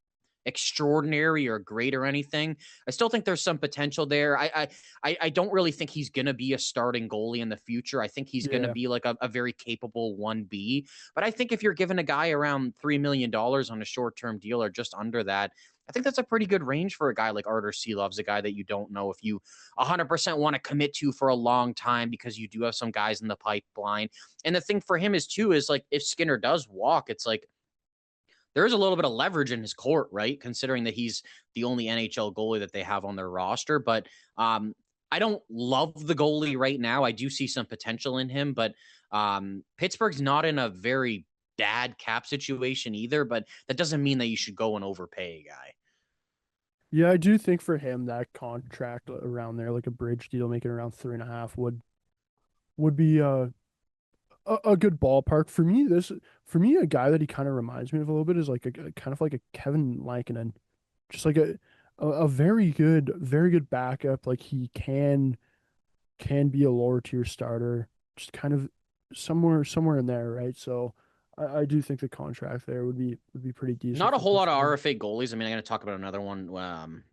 extraordinary or great or anything. I still think there's some potential there. I don't really think he's going to be a starting goalie in the future. I think he's going to Yeah. be like a very capable 1B. But I think if you're giving a guy around $3 million on a short term deal or just under that, I think that's a pretty good range for a guy like Artur Seelovs, a guy that you don't know if you 100% want to commit to for a long time because you do have some guys in the pipeline. And the thing for him is too is like if Skinner does walk, it's like there is a little bit of leverage in his court, right? Considering that he's the only NHL goalie that they have on their roster. But I don't love the goalie right now. I do see some potential in him, but Pittsburgh's not in a very bad cap situation either. But that doesn't mean that you should go and overpay a guy. Yeah, I do think for him that contract around there, like a bridge deal, making around 3.5 would be a good ballpark for me. For me, a guy that he kind of reminds me of a little bit is like a kind of like a Kevin Lankinen, just like a very good backup. Like he can be a lower tier starter, just kind of somewhere in there, right? So I do think the contract there would be pretty decent Not a for whole lot of Pittsburgh. RFA goalies. I mean, I'm going to talk about another one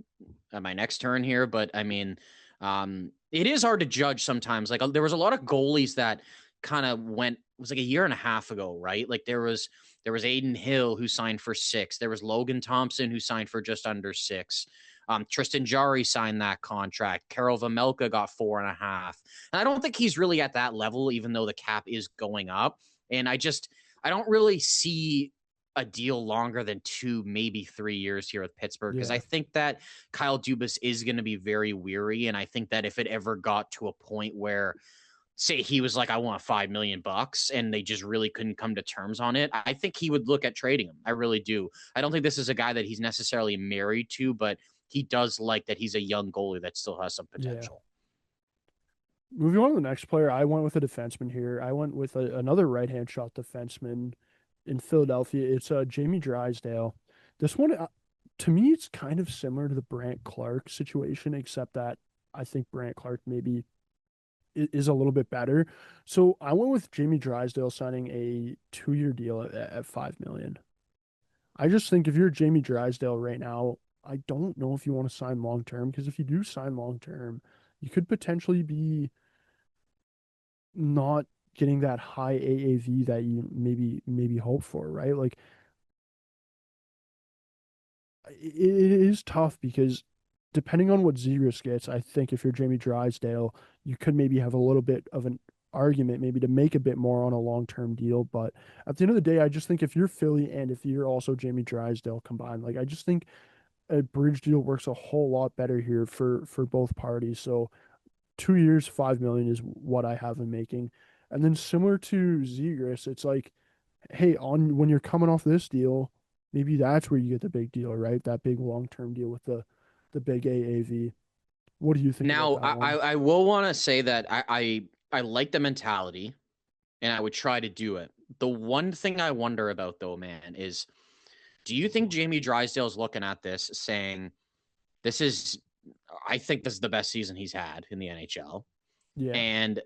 at my next turn here, but I mean, it is hard to judge sometimes. Like there was a lot of goalies that kind of went. It was like a year and a half ago, right? Like there was Aiden Hill who signed for 6. There was Logan Thompson who signed for just under 6. Tristan Jarry signed that contract. Karol Vejmelka got 4.5. And I don't think he's really at that level, even though the cap is going up. And I don't really see a deal longer than 2, maybe 3 years here with Pittsburgh, because I Yeah. think that Kyle Dubas is going to be very weary. And I think that if it ever got to a point where, say, he was like, I want $5 million, and they just really couldn't come to terms on it, I think he would look at trading him. I really do. I don't think this is a guy that he's necessarily married to, but he does like that he's a young goalie that still has some Yeah. potential. Moving on to the next player, I went with a defenseman here. I went with another right-hand shot defenseman in Philadelphia. It's Jamie Drysdale. This one, to me, it's kind of similar to the Brant Clark situation, except that I think Brant Clark maybe is a little bit better. So I went with Jamie Drysdale signing a 2-year deal at 5 million. I just think if you're Jamie Drysdale right now, I don't know if you want to sign long term, because if you do sign long term, you could potentially be not getting that high AAV that you maybe hope for, right? Like it is tough because depending on what Zegras gets, I think if you're Jamie Drysdale, you could maybe have a little bit of an argument maybe to make a bit more on a long-term deal. But at the end of the day, I just think if you're Philly and if you're also Jamie Drysdale combined, like I just think a bridge deal works a whole lot better here for both parties. So 2 years, 5 million is what I have him making. And then similar to Zegras, it's like, hey, on when you're coming off this deal, maybe that's where you get the big deal, right? That big long-term deal with the big AAV. What do you think about Now, that one? I will want to say that I like the mentality, and I would try to do it. The one thing I wonder about, though, man, is do you think Jamie Drysdale is looking at this saying, this is, I think this is the best season he's had in the NHL, Yeah, and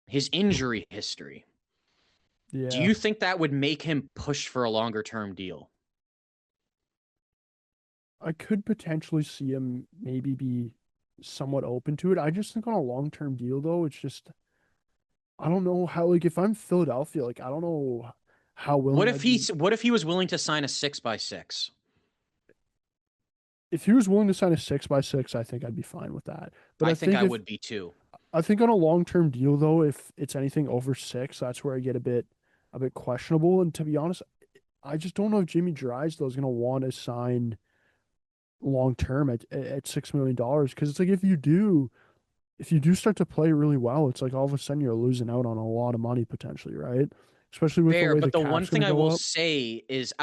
his injury history? Do yeah. you think that would make him push for a longer term deal? I could potentially see him maybe be somewhat open to it. I just think on a long-term deal though, it's just I don't know how like if I'm Philadelphia, like I don't know how willing I'd be. What if he was willing to sign a 6x6? If he was willing to sign a 6 by 6, I think I'd be fine with that. But I think I would be too. I think on a long-term deal though, if it's anything over 6, that's where I get a bit questionable. And to be honest, I just don't know if Jimmy Drysdale is going to want to sign long term at $6 million, because it's like if you do start to play really well, it's like all of a sudden you're losing out on a lot of money potentially, right? Especially with the Fair, way the but the one cap's going thing to I go will up. say is,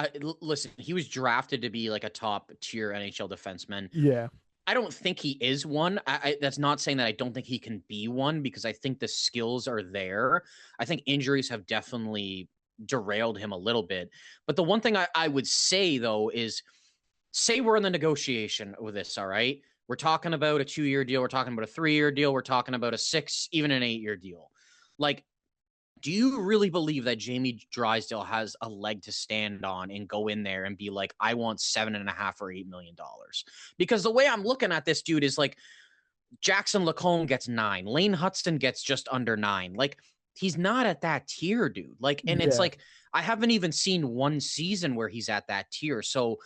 listen, he was drafted to be like a top tier NHL defenseman. Yeah, I don't think he is one. That's not saying that I don't think he can be one, because I think the skills are there. I think injuries have definitely derailed him a little bit. But the one thing I would say, though, is say we're in the negotiation with this, all right? We're talking about a 2-year deal. We're talking about a 3-year deal. We're talking about a 6, even an 8-year deal. Like, do you really believe that Jamie Drysdale has a leg to stand on and go in there and be like, I want 7.5 or $8 million? Because the way I'm looking at this dude is like, Jackson Lacombe gets 9, Lane Hutson gets just under 9. Like, he's not at that tier, dude. Like, and it's yeah. like, I haven't even seen one season where he's at that tier. So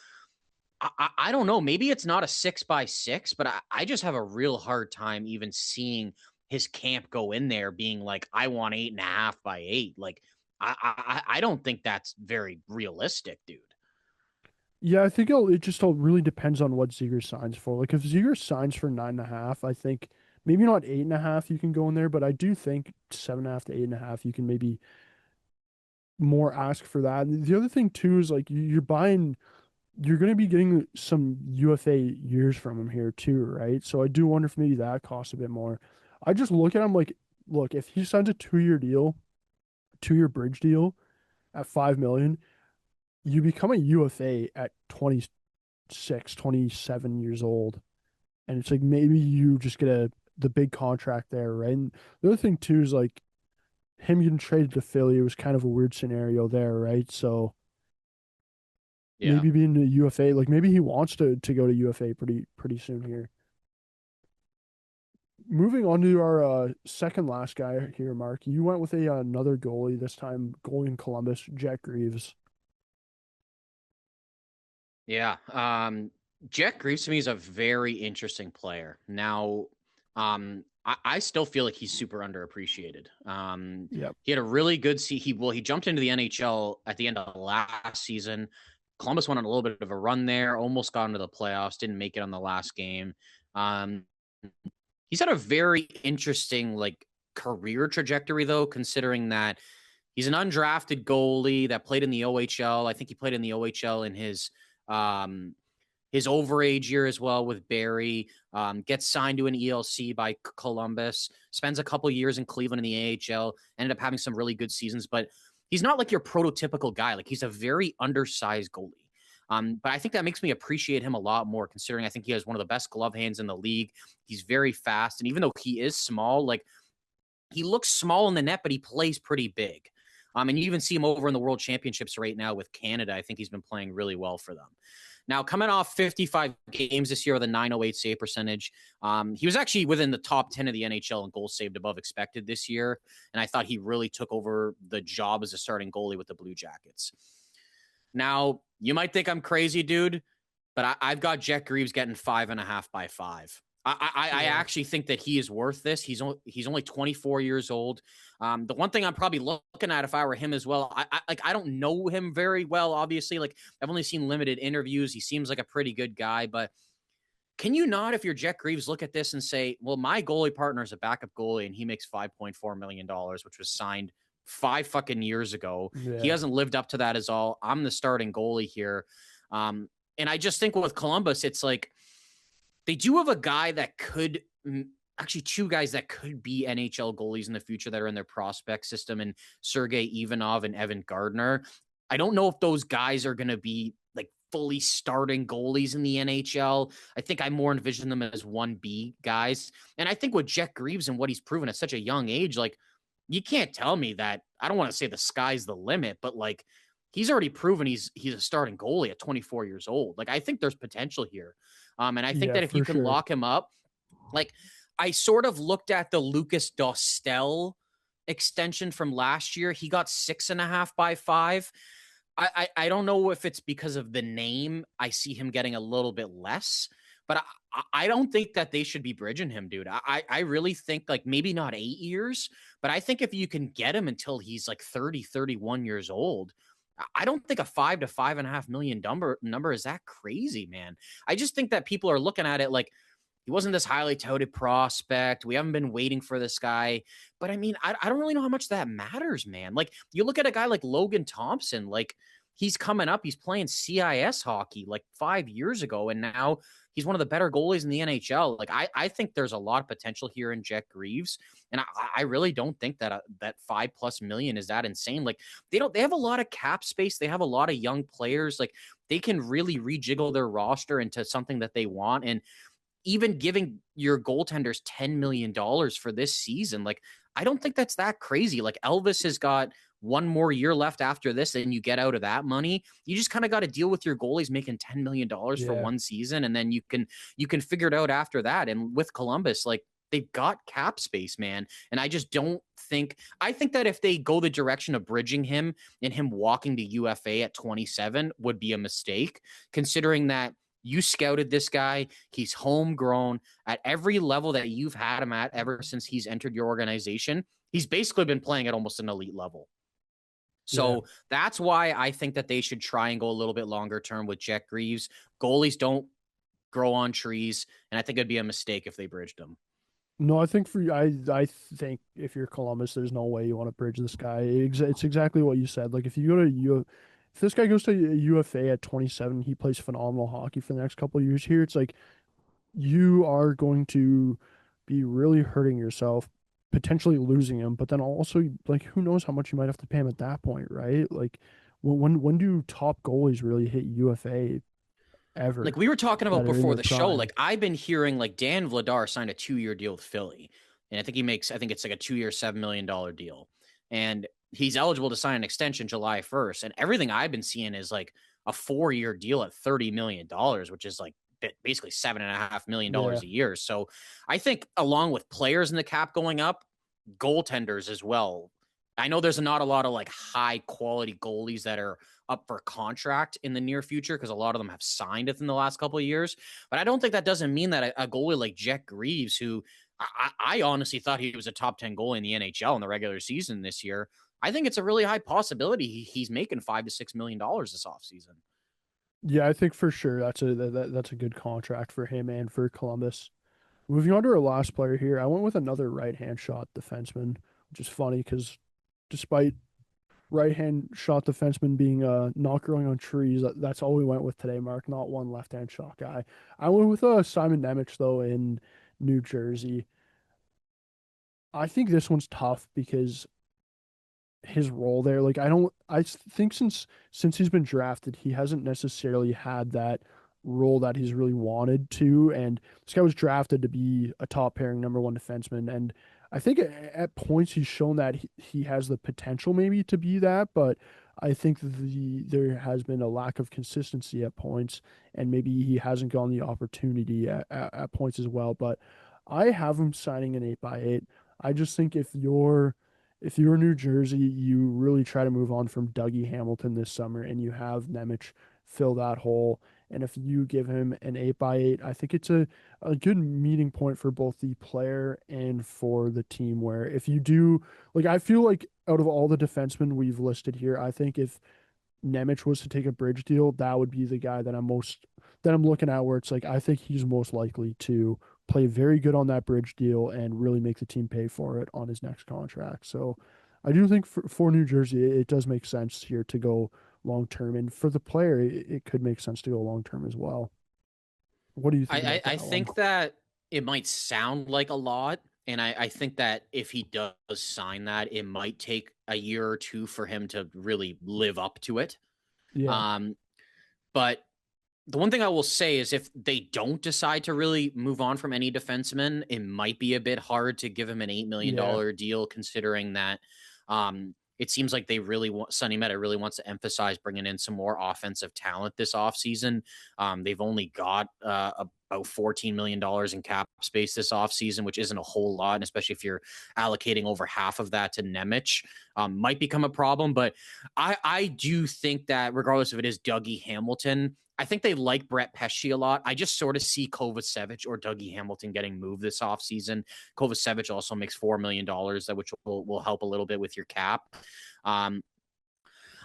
I don't know. Maybe it's not a 6x6, but I just have a real hard time even seeing his camp go in there being like, I want 8.5x8. Like, I don't think that's very realistic, dude. Yeah, I think it just all really depends on what Ziegler signs for. Like if Ziegler signs for 9.5, I think maybe not 8.5 you can go in there, but I do think 7.5 to 8.5 you can maybe more ask for that. And the other thing too is like you're going to be getting some UFA years from him here too, right? So I do wonder if maybe that costs a bit more. I just look at him like, look, if he signs a 2-year deal, 2-year bridge deal at 5 million, you become a UFA at 26, 27 years old. And it's like maybe you just get the big contract there, right? And the other thing too is like him getting traded to Philly, it was kind of a weird scenario there, right? So Yeah. maybe being a UFA, like maybe he wants to go to UFA pretty soon here. Moving on to our second last guy here, Mark. You went with another goalie this time, goalie in Columbus, Jack Greaves. Yeah. Jack Greaves to me is a very interesting player. Now, I still feel like he's super underappreciated. Yep. He had a really good he jumped into the NHL at the end of last season. Columbus went on a little bit of a run there, almost got into the playoffs, didn't make it on the last game. Um, he's had a very interesting like career trajectory though, considering that he's an undrafted goalie that played in the OHL. I think he played in the OHL in um, his overage year as well with Barry. Gets signed to an ELC by Columbus. Spends a couple years in Cleveland in the AHL. Ended up having some really good seasons, but he's not like your prototypical guy. Like he's a very undersized goalie. But I think that makes me appreciate him a lot more, considering I think he has one of the best glove hands in the league. He's very fast, and even though he is small, like he looks small in the net, but he plays pretty big. And you even see him over in the World Championships right now with Canada. I think he's been playing really well for them. Now, coming off 55 games this year with a 908 save percentage, he was actually within the top 10 of the NHL in goals saved above expected this year. And I thought he really took over the job as a starting goalie with the Blue Jackets. Now, you might think I'm crazy, dude, but I've got Jack Greaves getting 5.5/5. I Yeah. actually think that he is worth this. He's only 24 years old. The one thing I'm probably looking at if I were him as well, I don't know him very well. Obviously, like I've only seen limited interviews. He seems like a pretty good guy, but can you not, if you're Jack Greaves, look at this and say, well, my goalie partner is a backup goalie and he makes $5.4 million, which was signed 5 fucking years ago. He Yeah. hasn't lived up to that as all. I'm the starting goalie here. And I just think with Columbus, it's like they do have a guy that could actually two guys that could be NHL goalies in the future that are in their prospect system, and Sergei Ivanov and Evan Gardner. I don't know if those guys are going to be like fully starting goalies in the NHL. I think I more envision them as 1B guys. And I think with Jack Greaves and what he's proven at such a young age, like you can't tell me that. I don't want to say the sky's the limit, but like he's already proven he's a starting goalie at 24 years old. Like I think there's potential here. And I think Yeah, that if you for can sure. lock him up, like I sort of looked at the Lucas Dostel extension from last year. He got 6.5/5. I don't know if it's because of the name. I see him getting a little bit less, but I don't think that they should be bridging him, dude. I really think like maybe not 8 years, but I think if you can get him until he's like 30, 31 years old, I don't think a 5 to 5.5 million number is that crazy, man. I just think that people are looking at it like he wasn't this highly touted prospect. We haven't been waiting for this guy. But I mean, I don't really know how much that matters, man. Like, you look at a guy like Logan Thompson, like, he's coming up, he's playing CIS hockey like 5 years ago, and now he's one of the better goalies in the NHL. Like, I think there's a lot of potential here in Jack Greaves, and I really don't think that that 5+ million is that insane. Like, they have a lot of cap space, they have a lot of young players, like they can really rejiggle their roster into something that they want. And even giving your goaltenders $10 million for this season, like I don't think that's that crazy. Like Elvis has got one more year left after this, and you get out of that money. You just kind of got to deal with your goalies making $10 million for Yeah. one season, and then you can figure it out after that. And with Columbus, like they've got cap space, man. And I just don't think I think that if they go the direction of bridging him and him walking to UFA at 27 would be a mistake, considering that you scouted this guy. He's homegrown at every level that you've had him at ever since he's entered your organization. He's basically been playing at almost an elite level. Yeah. So that's why I think that they should try and go a little bit longer term with Jack Greaves. Goalies don't grow on trees, and I think it'd be a mistake if they bridged them. No, I think for you, I think if you're Columbus, there's no way you want to bridge this guy. It's exactly what you said. Like if you go to U, if this guy goes to UFA at 27, he plays phenomenal hockey for the next couple of years here. It's like you are going to be really hurting yourself, potentially losing him, but then also like who knows how much you might have to pay him at that point, right? Like when do top goalies really hit UFA Like ever we were talking that about are in before their the show, prime? like I've been hearing like Dan Vladar signed a 2-year deal with Philly. And I think I think it's like a 2-year, $7 million deal. and he's eligible to sign an extension July 1st. And everything I've been seeing is like a 4-year deal at $30 million, which is like basically $7.5 million Yeah. a year. So I think along with players in the cap going up, goaltenders as well. I know there's not a lot of like high quality goalies that are up for contract in the near future because a lot of them have signed within the last couple of years. But I don't think that doesn't mean that a goalie like Jack Greaves, who I honestly thought he was a top 10 goalie in the NHL in the regular season this year, I think it's a really high possibility he's making $5 to $6 million this offseason. Yeah, I think for sure that's a good contract for him and for Columbus. Moving on to our last player here, I went with another right-hand shot defenseman, which is funny because despite right-hand shot defenseman being not growing on trees, that's all we went with today, Mark. Not one left-hand shot guy. I went with Simon Nemec though in New Jersey. I think this one's tough because his role there. Like I think since he's been drafted, he hasn't necessarily had that role that he's really wanted to. And this guy was drafted to be a top pairing number one defenseman. And I think at points he's shown that he has the potential maybe to be that, but I think there has been a lack of consistency at points, and maybe he hasn't gotten the opportunity at points as well. But I have him signing an 8x8. I just think if you're New Jersey, you really try to move on from Dougie Hamilton this summer, and you have Nemec fill that hole. And if you give him an 8x8, I think it's a good meeting point for both the player and for the team. Where if you do, like, I feel like out of all the defensemen we've listed here, I think if Nemec was to take a bridge deal, that would be the guy that I'm looking at where it's like I think he's most likely to play very good on that bridge deal and really make the team pay for it on his next contract. So I do think for New Jersey, it does make sense here to go long term, and for the player, it could make sense to go long term as well. What do you think I, about I, I that one? think that it might sound like a lot. And I think that if he does sign that, it might take a year or two for him to really live up to it. Yeah, Um, but the one thing I will say is if they don't decide to really move on from any defenseman, it might be a bit hard to give him an $8 yeah, million deal, considering that it seems like they really want Sonny Meta really wants to emphasize bringing in some more offensive talent this offseason. They've only got about $14 million in cap space this offseason, which isn't a whole lot, and especially if you're allocating over half of that to Nemec, might become a problem. But I do think that regardless if it is Dougie Hamilton, I think they like Brett Pesce a lot. I just sort of see Kovacevic or Dougie Hamilton getting moved this offseason. Kovacevic also makes $4 million, which will help a little bit with your cap. Um,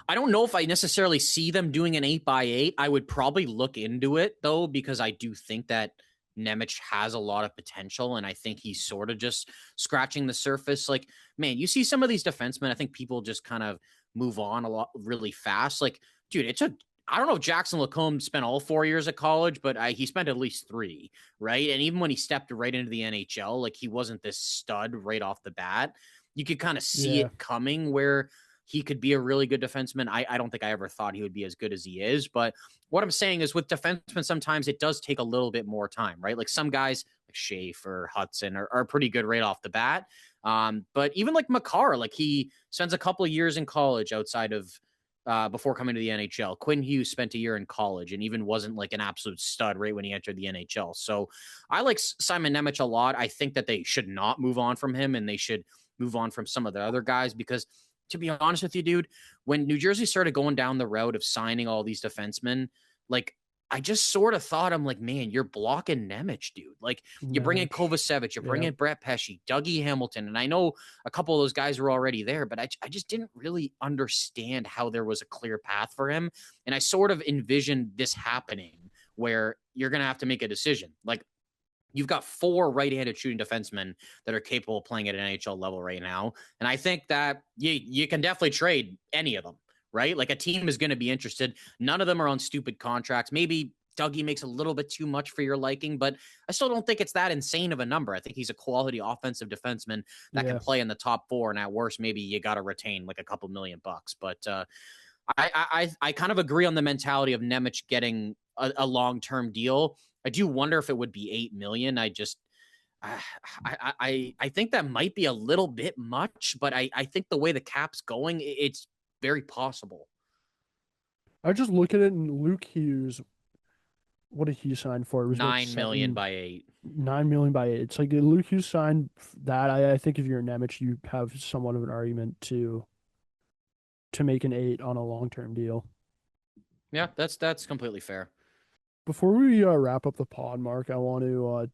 I don't know if I necessarily see them doing an 8x8. I would probably look into it, though, because I do think that Nemec has a lot of potential, and I think he's sort of just scratching the surface. Like, man, you see some of these defensemen, I think people just kind of move on a lot really fast. Like, dude, it took I don't know if Jackson Lacombe spent all 4 years at college, but he spent at least 3, right? And even when he stepped right into the NHL, like he wasn't this stud right off the bat. You could kind of see yeah, it coming where he could be a really good defenseman. I don't think I ever thought he would be as good as he is. But what I'm saying is with defensemen, sometimes it does take a little bit more time, right? Like some guys like Schaefer, Hudson are pretty good right off the bat. But even like Makar, like he spends a couple of years in college outside of before coming to the NHL. Quinn Hughes spent a year in college and even wasn't like an absolute stud right when he entered the NHL. So I like Simon Nemec a lot. I think that they should not move on from him and they should move on from some of the other guys because to be honest with you, dude, when New Jersey started going down the route of signing all these defensemen, like I just sort of thought, I'm like, man, you're blocking Nemec, dude. Like you bring in Nemec. Kovacevic, you bring Yeah, in Brett Pesce, Dougie Hamilton, and I know a couple of those guys were already there, but I just didn't really understand how there was a clear path for him. And I sort of envisioned this happening where you're going to have to make a decision. Like you've got 4 right-handed shooting defensemen that are capable of playing at an NHL level right now. And I think that you can definitely trade any of them, right? Like a team is going to be interested. None of them are on stupid contracts. Maybe Dougie makes a little bit too much for your liking, but I still don't think it's that insane of a number. I think he's a quality offensive defenseman that can yeah. play in the top 4. And at worst, maybe you got to retain like a couple $1,000,000. But I kind of agree on the mentality of Nemec getting a long-term deal. I do wonder if it would be 8 million. I, I think that might be a little bit much, but I think the way the cap's going, it's very possible. I just look at it and Luke Hughes, what did he sign for? It was about 9 million seven, by 8. 9 million by eight. It's like Luke Hughes signed that. I think if you're Nemec, you have somewhat of an argument to make an eight on a long term deal. Yeah, that's completely fair. Before we wrap up the pod, Mark, I want to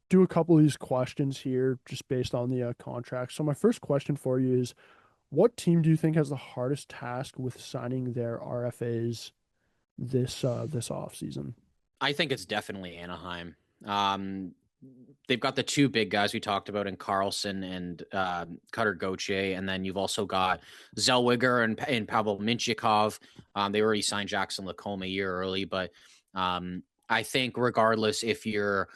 do a couple of these questions here just based on the contract. So my first question for you is, what team do you think has the hardest task with signing their RFAs this offseason? I think it's definitely Anaheim. Um, they've got the two big guys we talked about in Carlson and Cutter Gauthier, and then you've also got Zellweger and Pavel Minchikov. They already signed Jackson Lacombe a year early, but I think regardless if you're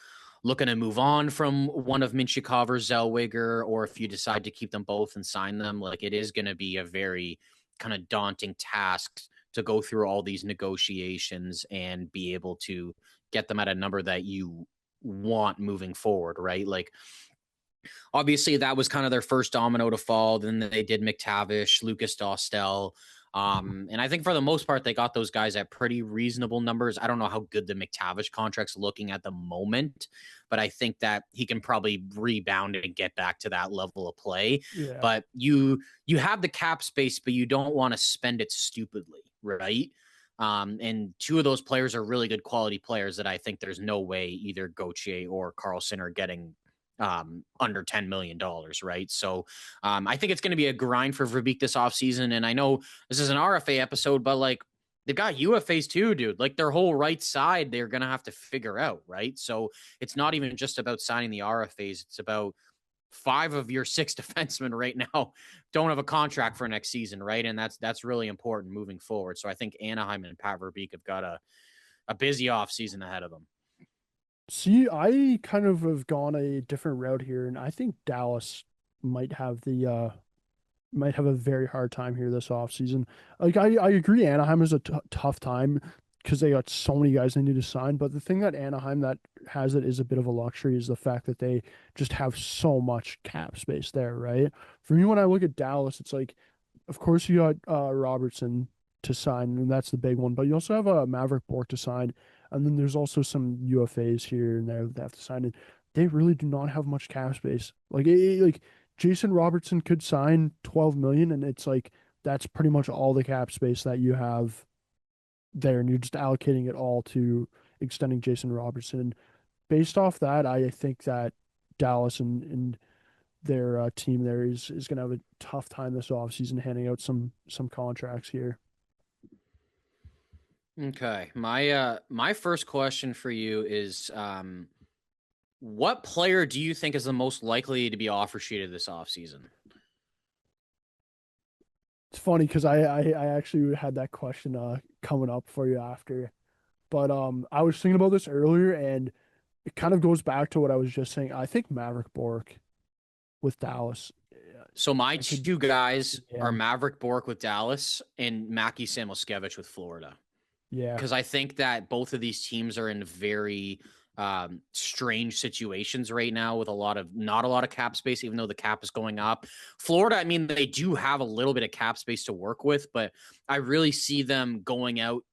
looking to move on from one of Minchikov or Zellweger, or if you decide to keep them both and sign them, like it is going to be a very kind of daunting task to go through all these negotiations and be able to get them at a number that you want moving forward, right? Like obviously that was kind of their first domino to fall. Then they did McTavish, Lucas Dostel. And I think for the most part, they got those guys at pretty reasonable numbers. I don't know how good the McTavish contract's looking at the moment, but I think that he can probably rebound and get back to that level of play. Yeah. But you have the cap space, but you don't want to spend it stupidly, right? And two of those players are really good quality players that I think there's no way either Gauthier or Carlson are getting under $10 million, right? So I think it's going to be a grind for Verbeek this offseason. And I know this is an RFA episode, but like they've got UFAs too, dude. Like their whole right side, they're going to have to figure out, right? So it's not even just about signing the RFAs, it's about 5 of your 6 defensemen right now don't have a contract for next season, right? And that's really important moving forward. So I think Anaheim and Pat Verbeek have got a busy offseason ahead of them. See, I kind of have gone a different route here, and I think Dallas might have the might have a very hard time here this offseason. Like I agree Anaheim is a tough time because they got so many guys they need to sign, but the thing that Anaheim that has it is a bit of a luxury is the fact that they just have so much cap space there, right? For me, when I look at Dallas, it's like, of course you got Robertson to sign, and that's the big one, but you also have a Maverick Bork to sign, and then there's also some UFAs here and there that have to sign it. They really do not have much cap space. Like Jason Robertson could sign 12 million and it's like that's pretty much all the cap space that you have there and you're just allocating it all to extending Jason Robertson. And based off that, I think that Dallas and their team there is going to have a tough time this offseason handing out some contracts here. Okay. My first question for you is what player do you think is the most likely to be offer sheeted this offseason? It's funny because I actually had that question coming up for you after. But I was thinking about this earlier and it kind of goes back to what I was just saying. I think Maverick Bork with Dallas. So my I could two guys see are him. Maverick Bork with Dallas and Mackie Samoskevich with Florida. Yeah. Because I think that both of these teams are in very strange situations right now with not a lot of cap space, even though the cap is going up. Florida, I mean, they do have a little bit of cap space to work with, but I really see them going out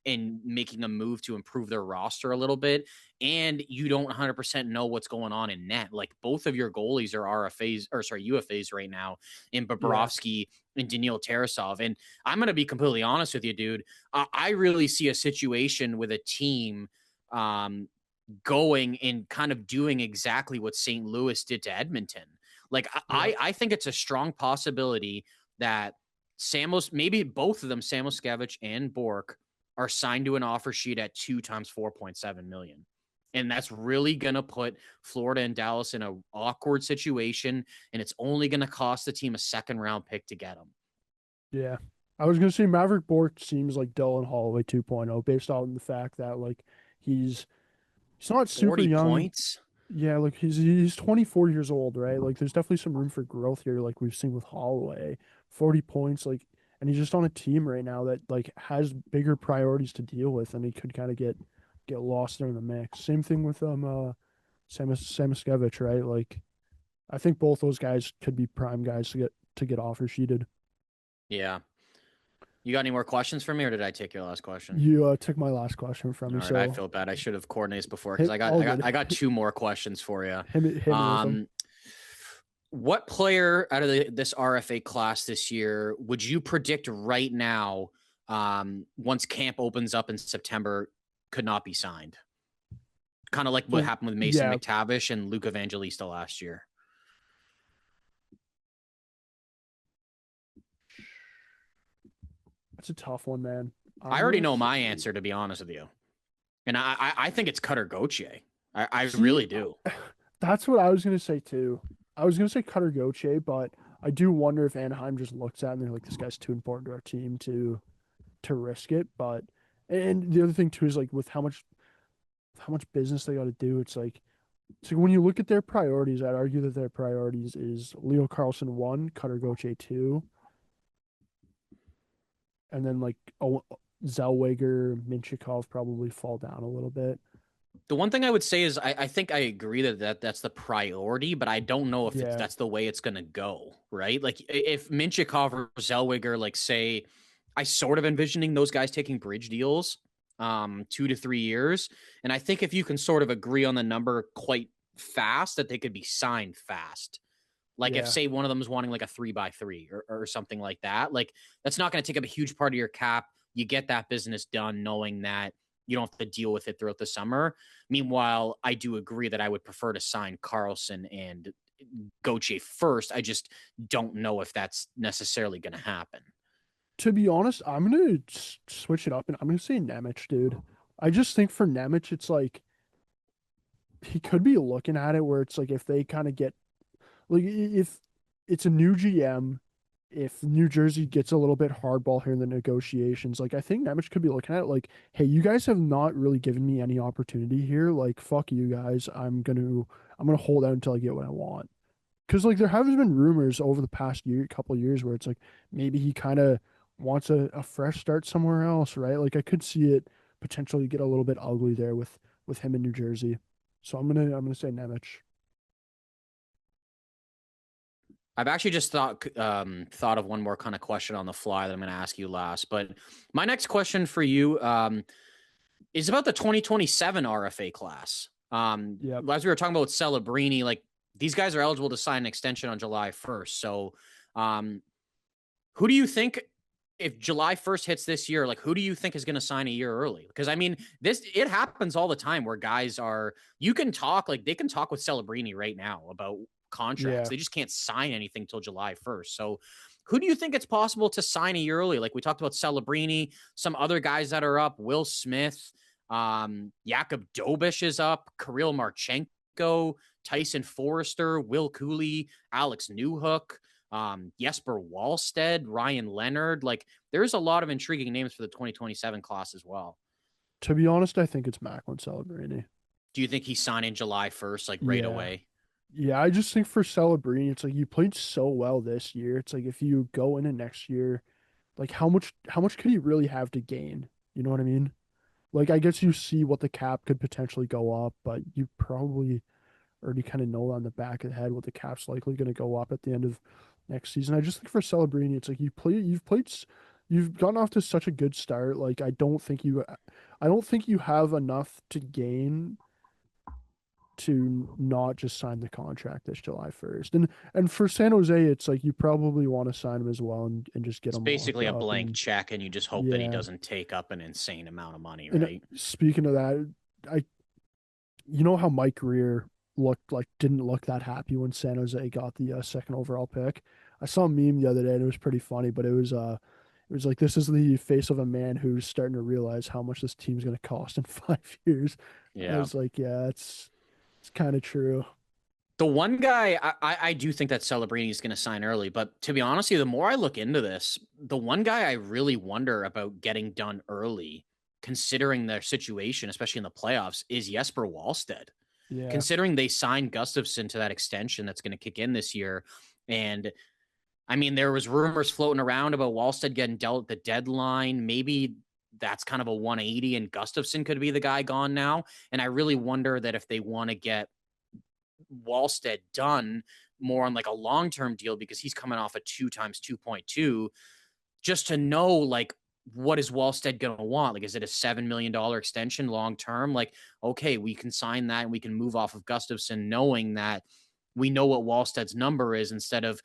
and making a move to improve their roster a little bit. And you don't 100% know what's going on in net. Like both of your goalies are UFAs right now in Yeah. Bobrovsky and Daniil Tarasov. And I'm going to be completely honest with you, dude. I really see a situation with a team going and kind of doing exactly what St. Louis did to Edmonton. Like Yep. I think it's a strong possibility that maybe both of them, Samoskevich and Bork, are signed to an offer sheet at 2 times 4.7 million. And that's really going to put Florida and Dallas in an awkward situation. And it's only going to cost the team a second round pick to get them. Yeah. I was gonna say Maverick Bork seems like Dylan Holloway 2.0 based on the fact that like he's he's not super 40 young. points. Yeah, like he's 24 years old, right? Like there's definitely some room for growth here, like we've seen with Holloway. 40 points, like, and he's just on a team right now that like has bigger priorities to deal with, and he could kind of get lost there in the mix. Same thing with Samoskevich, right? Like, I think both those guys could be prime guys to get offer sheeted. Yeah. You got any more questions for me, or did I take your last question? You took my last question from me, All right, I so feel bad. I should have coordinated this before because hit all good. I got two more questions for you. Hit me with them. Um, what player out of this RFA class this year would you predict right now, once camp opens up in September, could not be signed? Kind of like what So happened with Mason yeah, McTavish and Luke Evangelista last year. that's a tough one, man. I I'm already gonna know say my answer, to be honest with you, and I think it's Cutter Gauthier. I see. really do. That's what I was gonna say too. I was gonna say Cutter Gauthier, but I do wonder if Anaheim just looks at it and they're like, this guy's too important to our team to risk it. But and the other thing too is like with how much business they got to do. It's like so when you look at their priorities, I'd argue that their priorities is Leo Carlson one, Cutter Gauthier two, and then like Zellweger, Minchikov probably fall down a little bit. The one thing I would say is I think I agree that's the priority, but I don't know if Yeah, that's the way it's going to go, right? Like if Minchikov or Zellweger, like say, I sort of envisioning those guys taking bridge deals, 2 to 3 years, and I think if you can sort of agree on the number quite fast, that they could be signed fast. Like if yeah. say one of them is wanting like a 3x3 or something like that, like that's not going to take up a huge part of your cap. You get that business done knowing that you don't have to deal with it throughout the summer. Meanwhile, I do agree that I would prefer to sign Carlson and Gauthier first. I just don't know if that's necessarily going to happen. To be honest, I'm gonna switch it up and I'm gonna say Nemec, dude. I just think for Nemec, it's like he could be looking at it where it's like if they kind of get like if it's a new GM, if New Jersey gets a little bit hardball here in the negotiations, like I think Nemec could be looking at it like, hey, you guys have not really given me any opportunity here. Like, fuck you guys. I'm gonna hold out until I get what I want. Because like there have been rumors over the past couple of years where it's like maybe he kind of wants a fresh start somewhere else, right? Like I could see it potentially get a little bit ugly there with him in New Jersey. So I'm gonna say Nemec. I've actually just thought of one more kind of question on the fly that I'm going to ask you last. But my next question for you, is about the 2027 RFA class. Yep. As we were talking about with Celebrini, like these guys are eligible to sign an extension on July 1st. So, um, who do you think, if July 1st hits this year, like who do you think is going to sign a year early? Because I mean, it happens all the time where guys are, you can talk, like they can talk with Celebrini right now about contracts. Yeah. They just can't sign anything till July 1st. So, who do you think it's possible to sign a year early? Like we talked about Celebrini, some other guys that are up, Will Smith, Jakub Dobish is up, Kirill Marchenko, Tyson Forrester, Will Cooley, Alex Newhook, Jesper Wallstead, Ryan Leonard. Like there's a lot of intriguing names for the 2027 class as well. To be honest, I think it's Macklin Celebrini. Do you think he's signing July 1st, like right Yeah. away? Yeah, I just think for Celebrini, it's like you played so well this year. It's like if you go into next year, like how much could he really have to gain? You know what I mean? Like I guess you see what the cap could potentially go up, but you probably already kind of know on the back of the head what the cap's likely going to go up at the end of next season. I just think for Celebrini, it's like you've gotten off to such a good start. Like I don't think you have enough to gain to not just sign the contract this July 1st. And for San Jose, it's like you probably want to sign him as well and just get It's him locked basically a up. blank And check, and you just hope that he yeah. doesn't take up an insane amount of money, And right? speaking of that, I you know how Mike Greer didn't look that happy when San Jose got the second overall pick. I saw a meme the other day and it was pretty funny, but it was like this is the face of a man who's starting to realize how much this team's going to cost in 5 years. I Yeah. was like, yeah, it's kind of true. The one guy I do think that Celebrini is going to sign early, but to be honest with you, the more I look into this, the one guy I really wonder about getting done early, considering their situation, especially in the playoffs, is Jesper Wallstead. Yeah. Considering they signed Gustafson to that extension that's going to kick in this year, and I mean there was rumors floating around about Wallstead getting dealt at the deadline. Maybe that's kind of a 180, and Gustafson could be the guy gone now. And I really wonder that if they want to get Wallstead done more on like a long-term deal because he's coming off a 2 times 2.2, just to know like what is Wallstead going to want? Like, is it a $7 million extension long-term? Like, okay, we can sign that and we can move off of Gustafsson knowing that we know what Wallstead's number is, instead of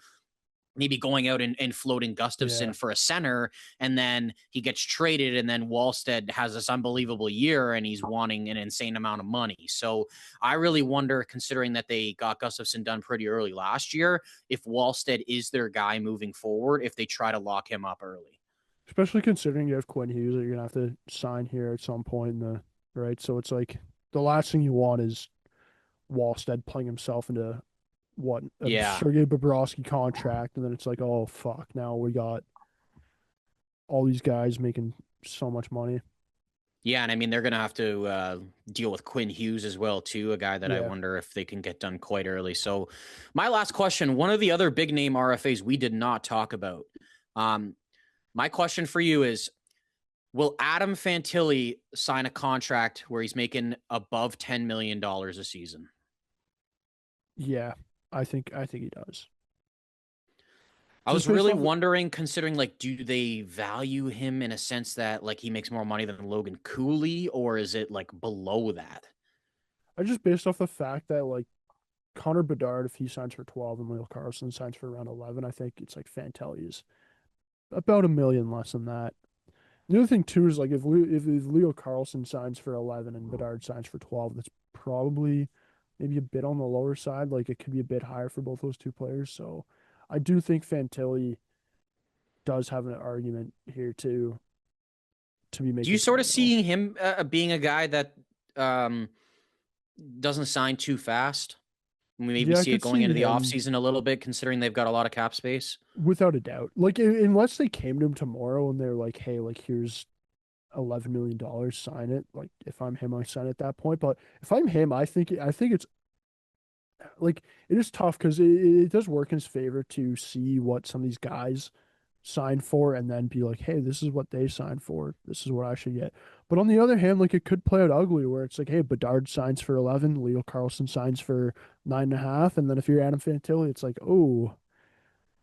maybe going out and floating Yeah. Gustafsson for a center, and then he gets traded, and then Wallstead has this unbelievable year and he's wanting an insane amount of money. So I really wonder, considering that they got Gustafsson done pretty early last year, if Wallstead is their guy moving forward, if they try to lock him up early. Especially considering you have Quinn Hughes that you're gonna have to sign here at some point in the right. So it's like the last thing you want is Wallstead playing himself into what a Yeah. Sergei Bobrovsky contract, and then it's like, oh fuck, now we got all these guys making so much money. Yeah, and I mean they're going to have to deal with Quinn Hughes as well too, a guy that I Yeah, wonder if they can get done quite early. So, my last question: one of the other big name RFAs we did not talk about. Um, my question for you is: will Adam Fantilli sign a contract where he's making above $10 million a season? yeah, I think he does. I Just was based really off, wondering, considering like, do they value him in a sense that like he makes more money than Logan Cooley, or is it like below that? I just based off the fact that like Connor Bedard, if he signs for 12 and Leo Carlson signs for around 11, I think it's like Fantelli's about a million less than that. The other thing too is like if Leo Carlson signs for 11 and Bedard signs for 12, that's probably maybe a bit on the lower side. Like it could be a bit higher for both those two players. So I do think Fantilli does have an argument here to be Do you making sort 10 of mil. see him being a guy that um, doesn't sign too fast? We maybe Yeah, I see it could going see into the him offseason a little bit, considering they've got a lot of cap space. without a doubt. Like unless they came to him tomorrow and they're like, "Hey, like here's $11 million, sign it." Like if I'm him, I sign it at that point. But if I'm him, I think it's like it is tough because it does work in his favor to see what some of these guys sign for and then be like, hey, this is what they signed for. This is what I should get. But on the other hand, like it could play out ugly where it's like, hey, Bedard signs for 11, Leo Carlson signs for 9.5. And then if you're Adam Fantilli, it's like, oh,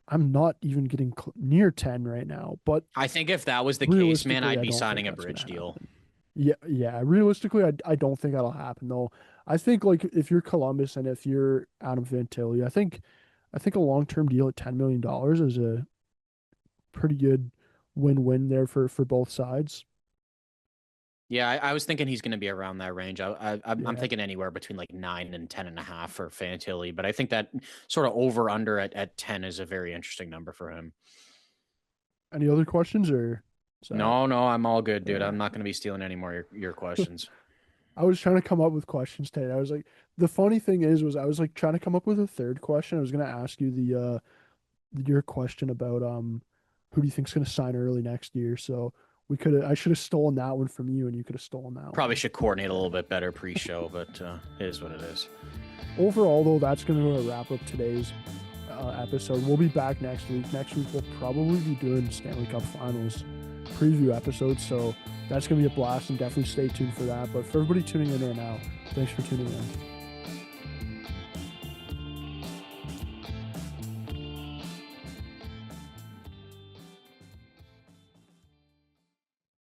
I'm not even getting near 10 right now. But I think if that was the case, man, realistically, I'd I be don't think signing a that's going to bridge deal. happen. Yeah, yeah. Realistically, I don't think that'll happen though. I think like if you're Columbus and if you're Adam Fantilli, I think a long-term deal at $10 million is a pretty good win-win there for both sides. Yeah, I was thinking he's going to be around that range. I'm Yeah. thinking anywhere between like 9 and 10.5 for Fantilli, but I think that sort of over under at 10 is a very interesting number for him. Any other questions or is that No, I'm all good, dude. yeah. I'm not going to be stealing any more your questions. I was trying to come up with questions today. I was like, the funny thing is, was I was like trying to come up with a third question. I was gonna ask you your question about who do you think's gonna sign early next year? So I should have stolen that one from you and you could have stolen that Probably one. should coordinate a little bit better pre-show, but it is what it is. Overall, though, that's going to wrap up today's episode. We'll be back next week. Next week, we'll probably be doing Stanley Cup Finals preview episodes. So that's going to be a blast, and definitely stay tuned for that. But for everybody tuning in right now, thanks for tuning in.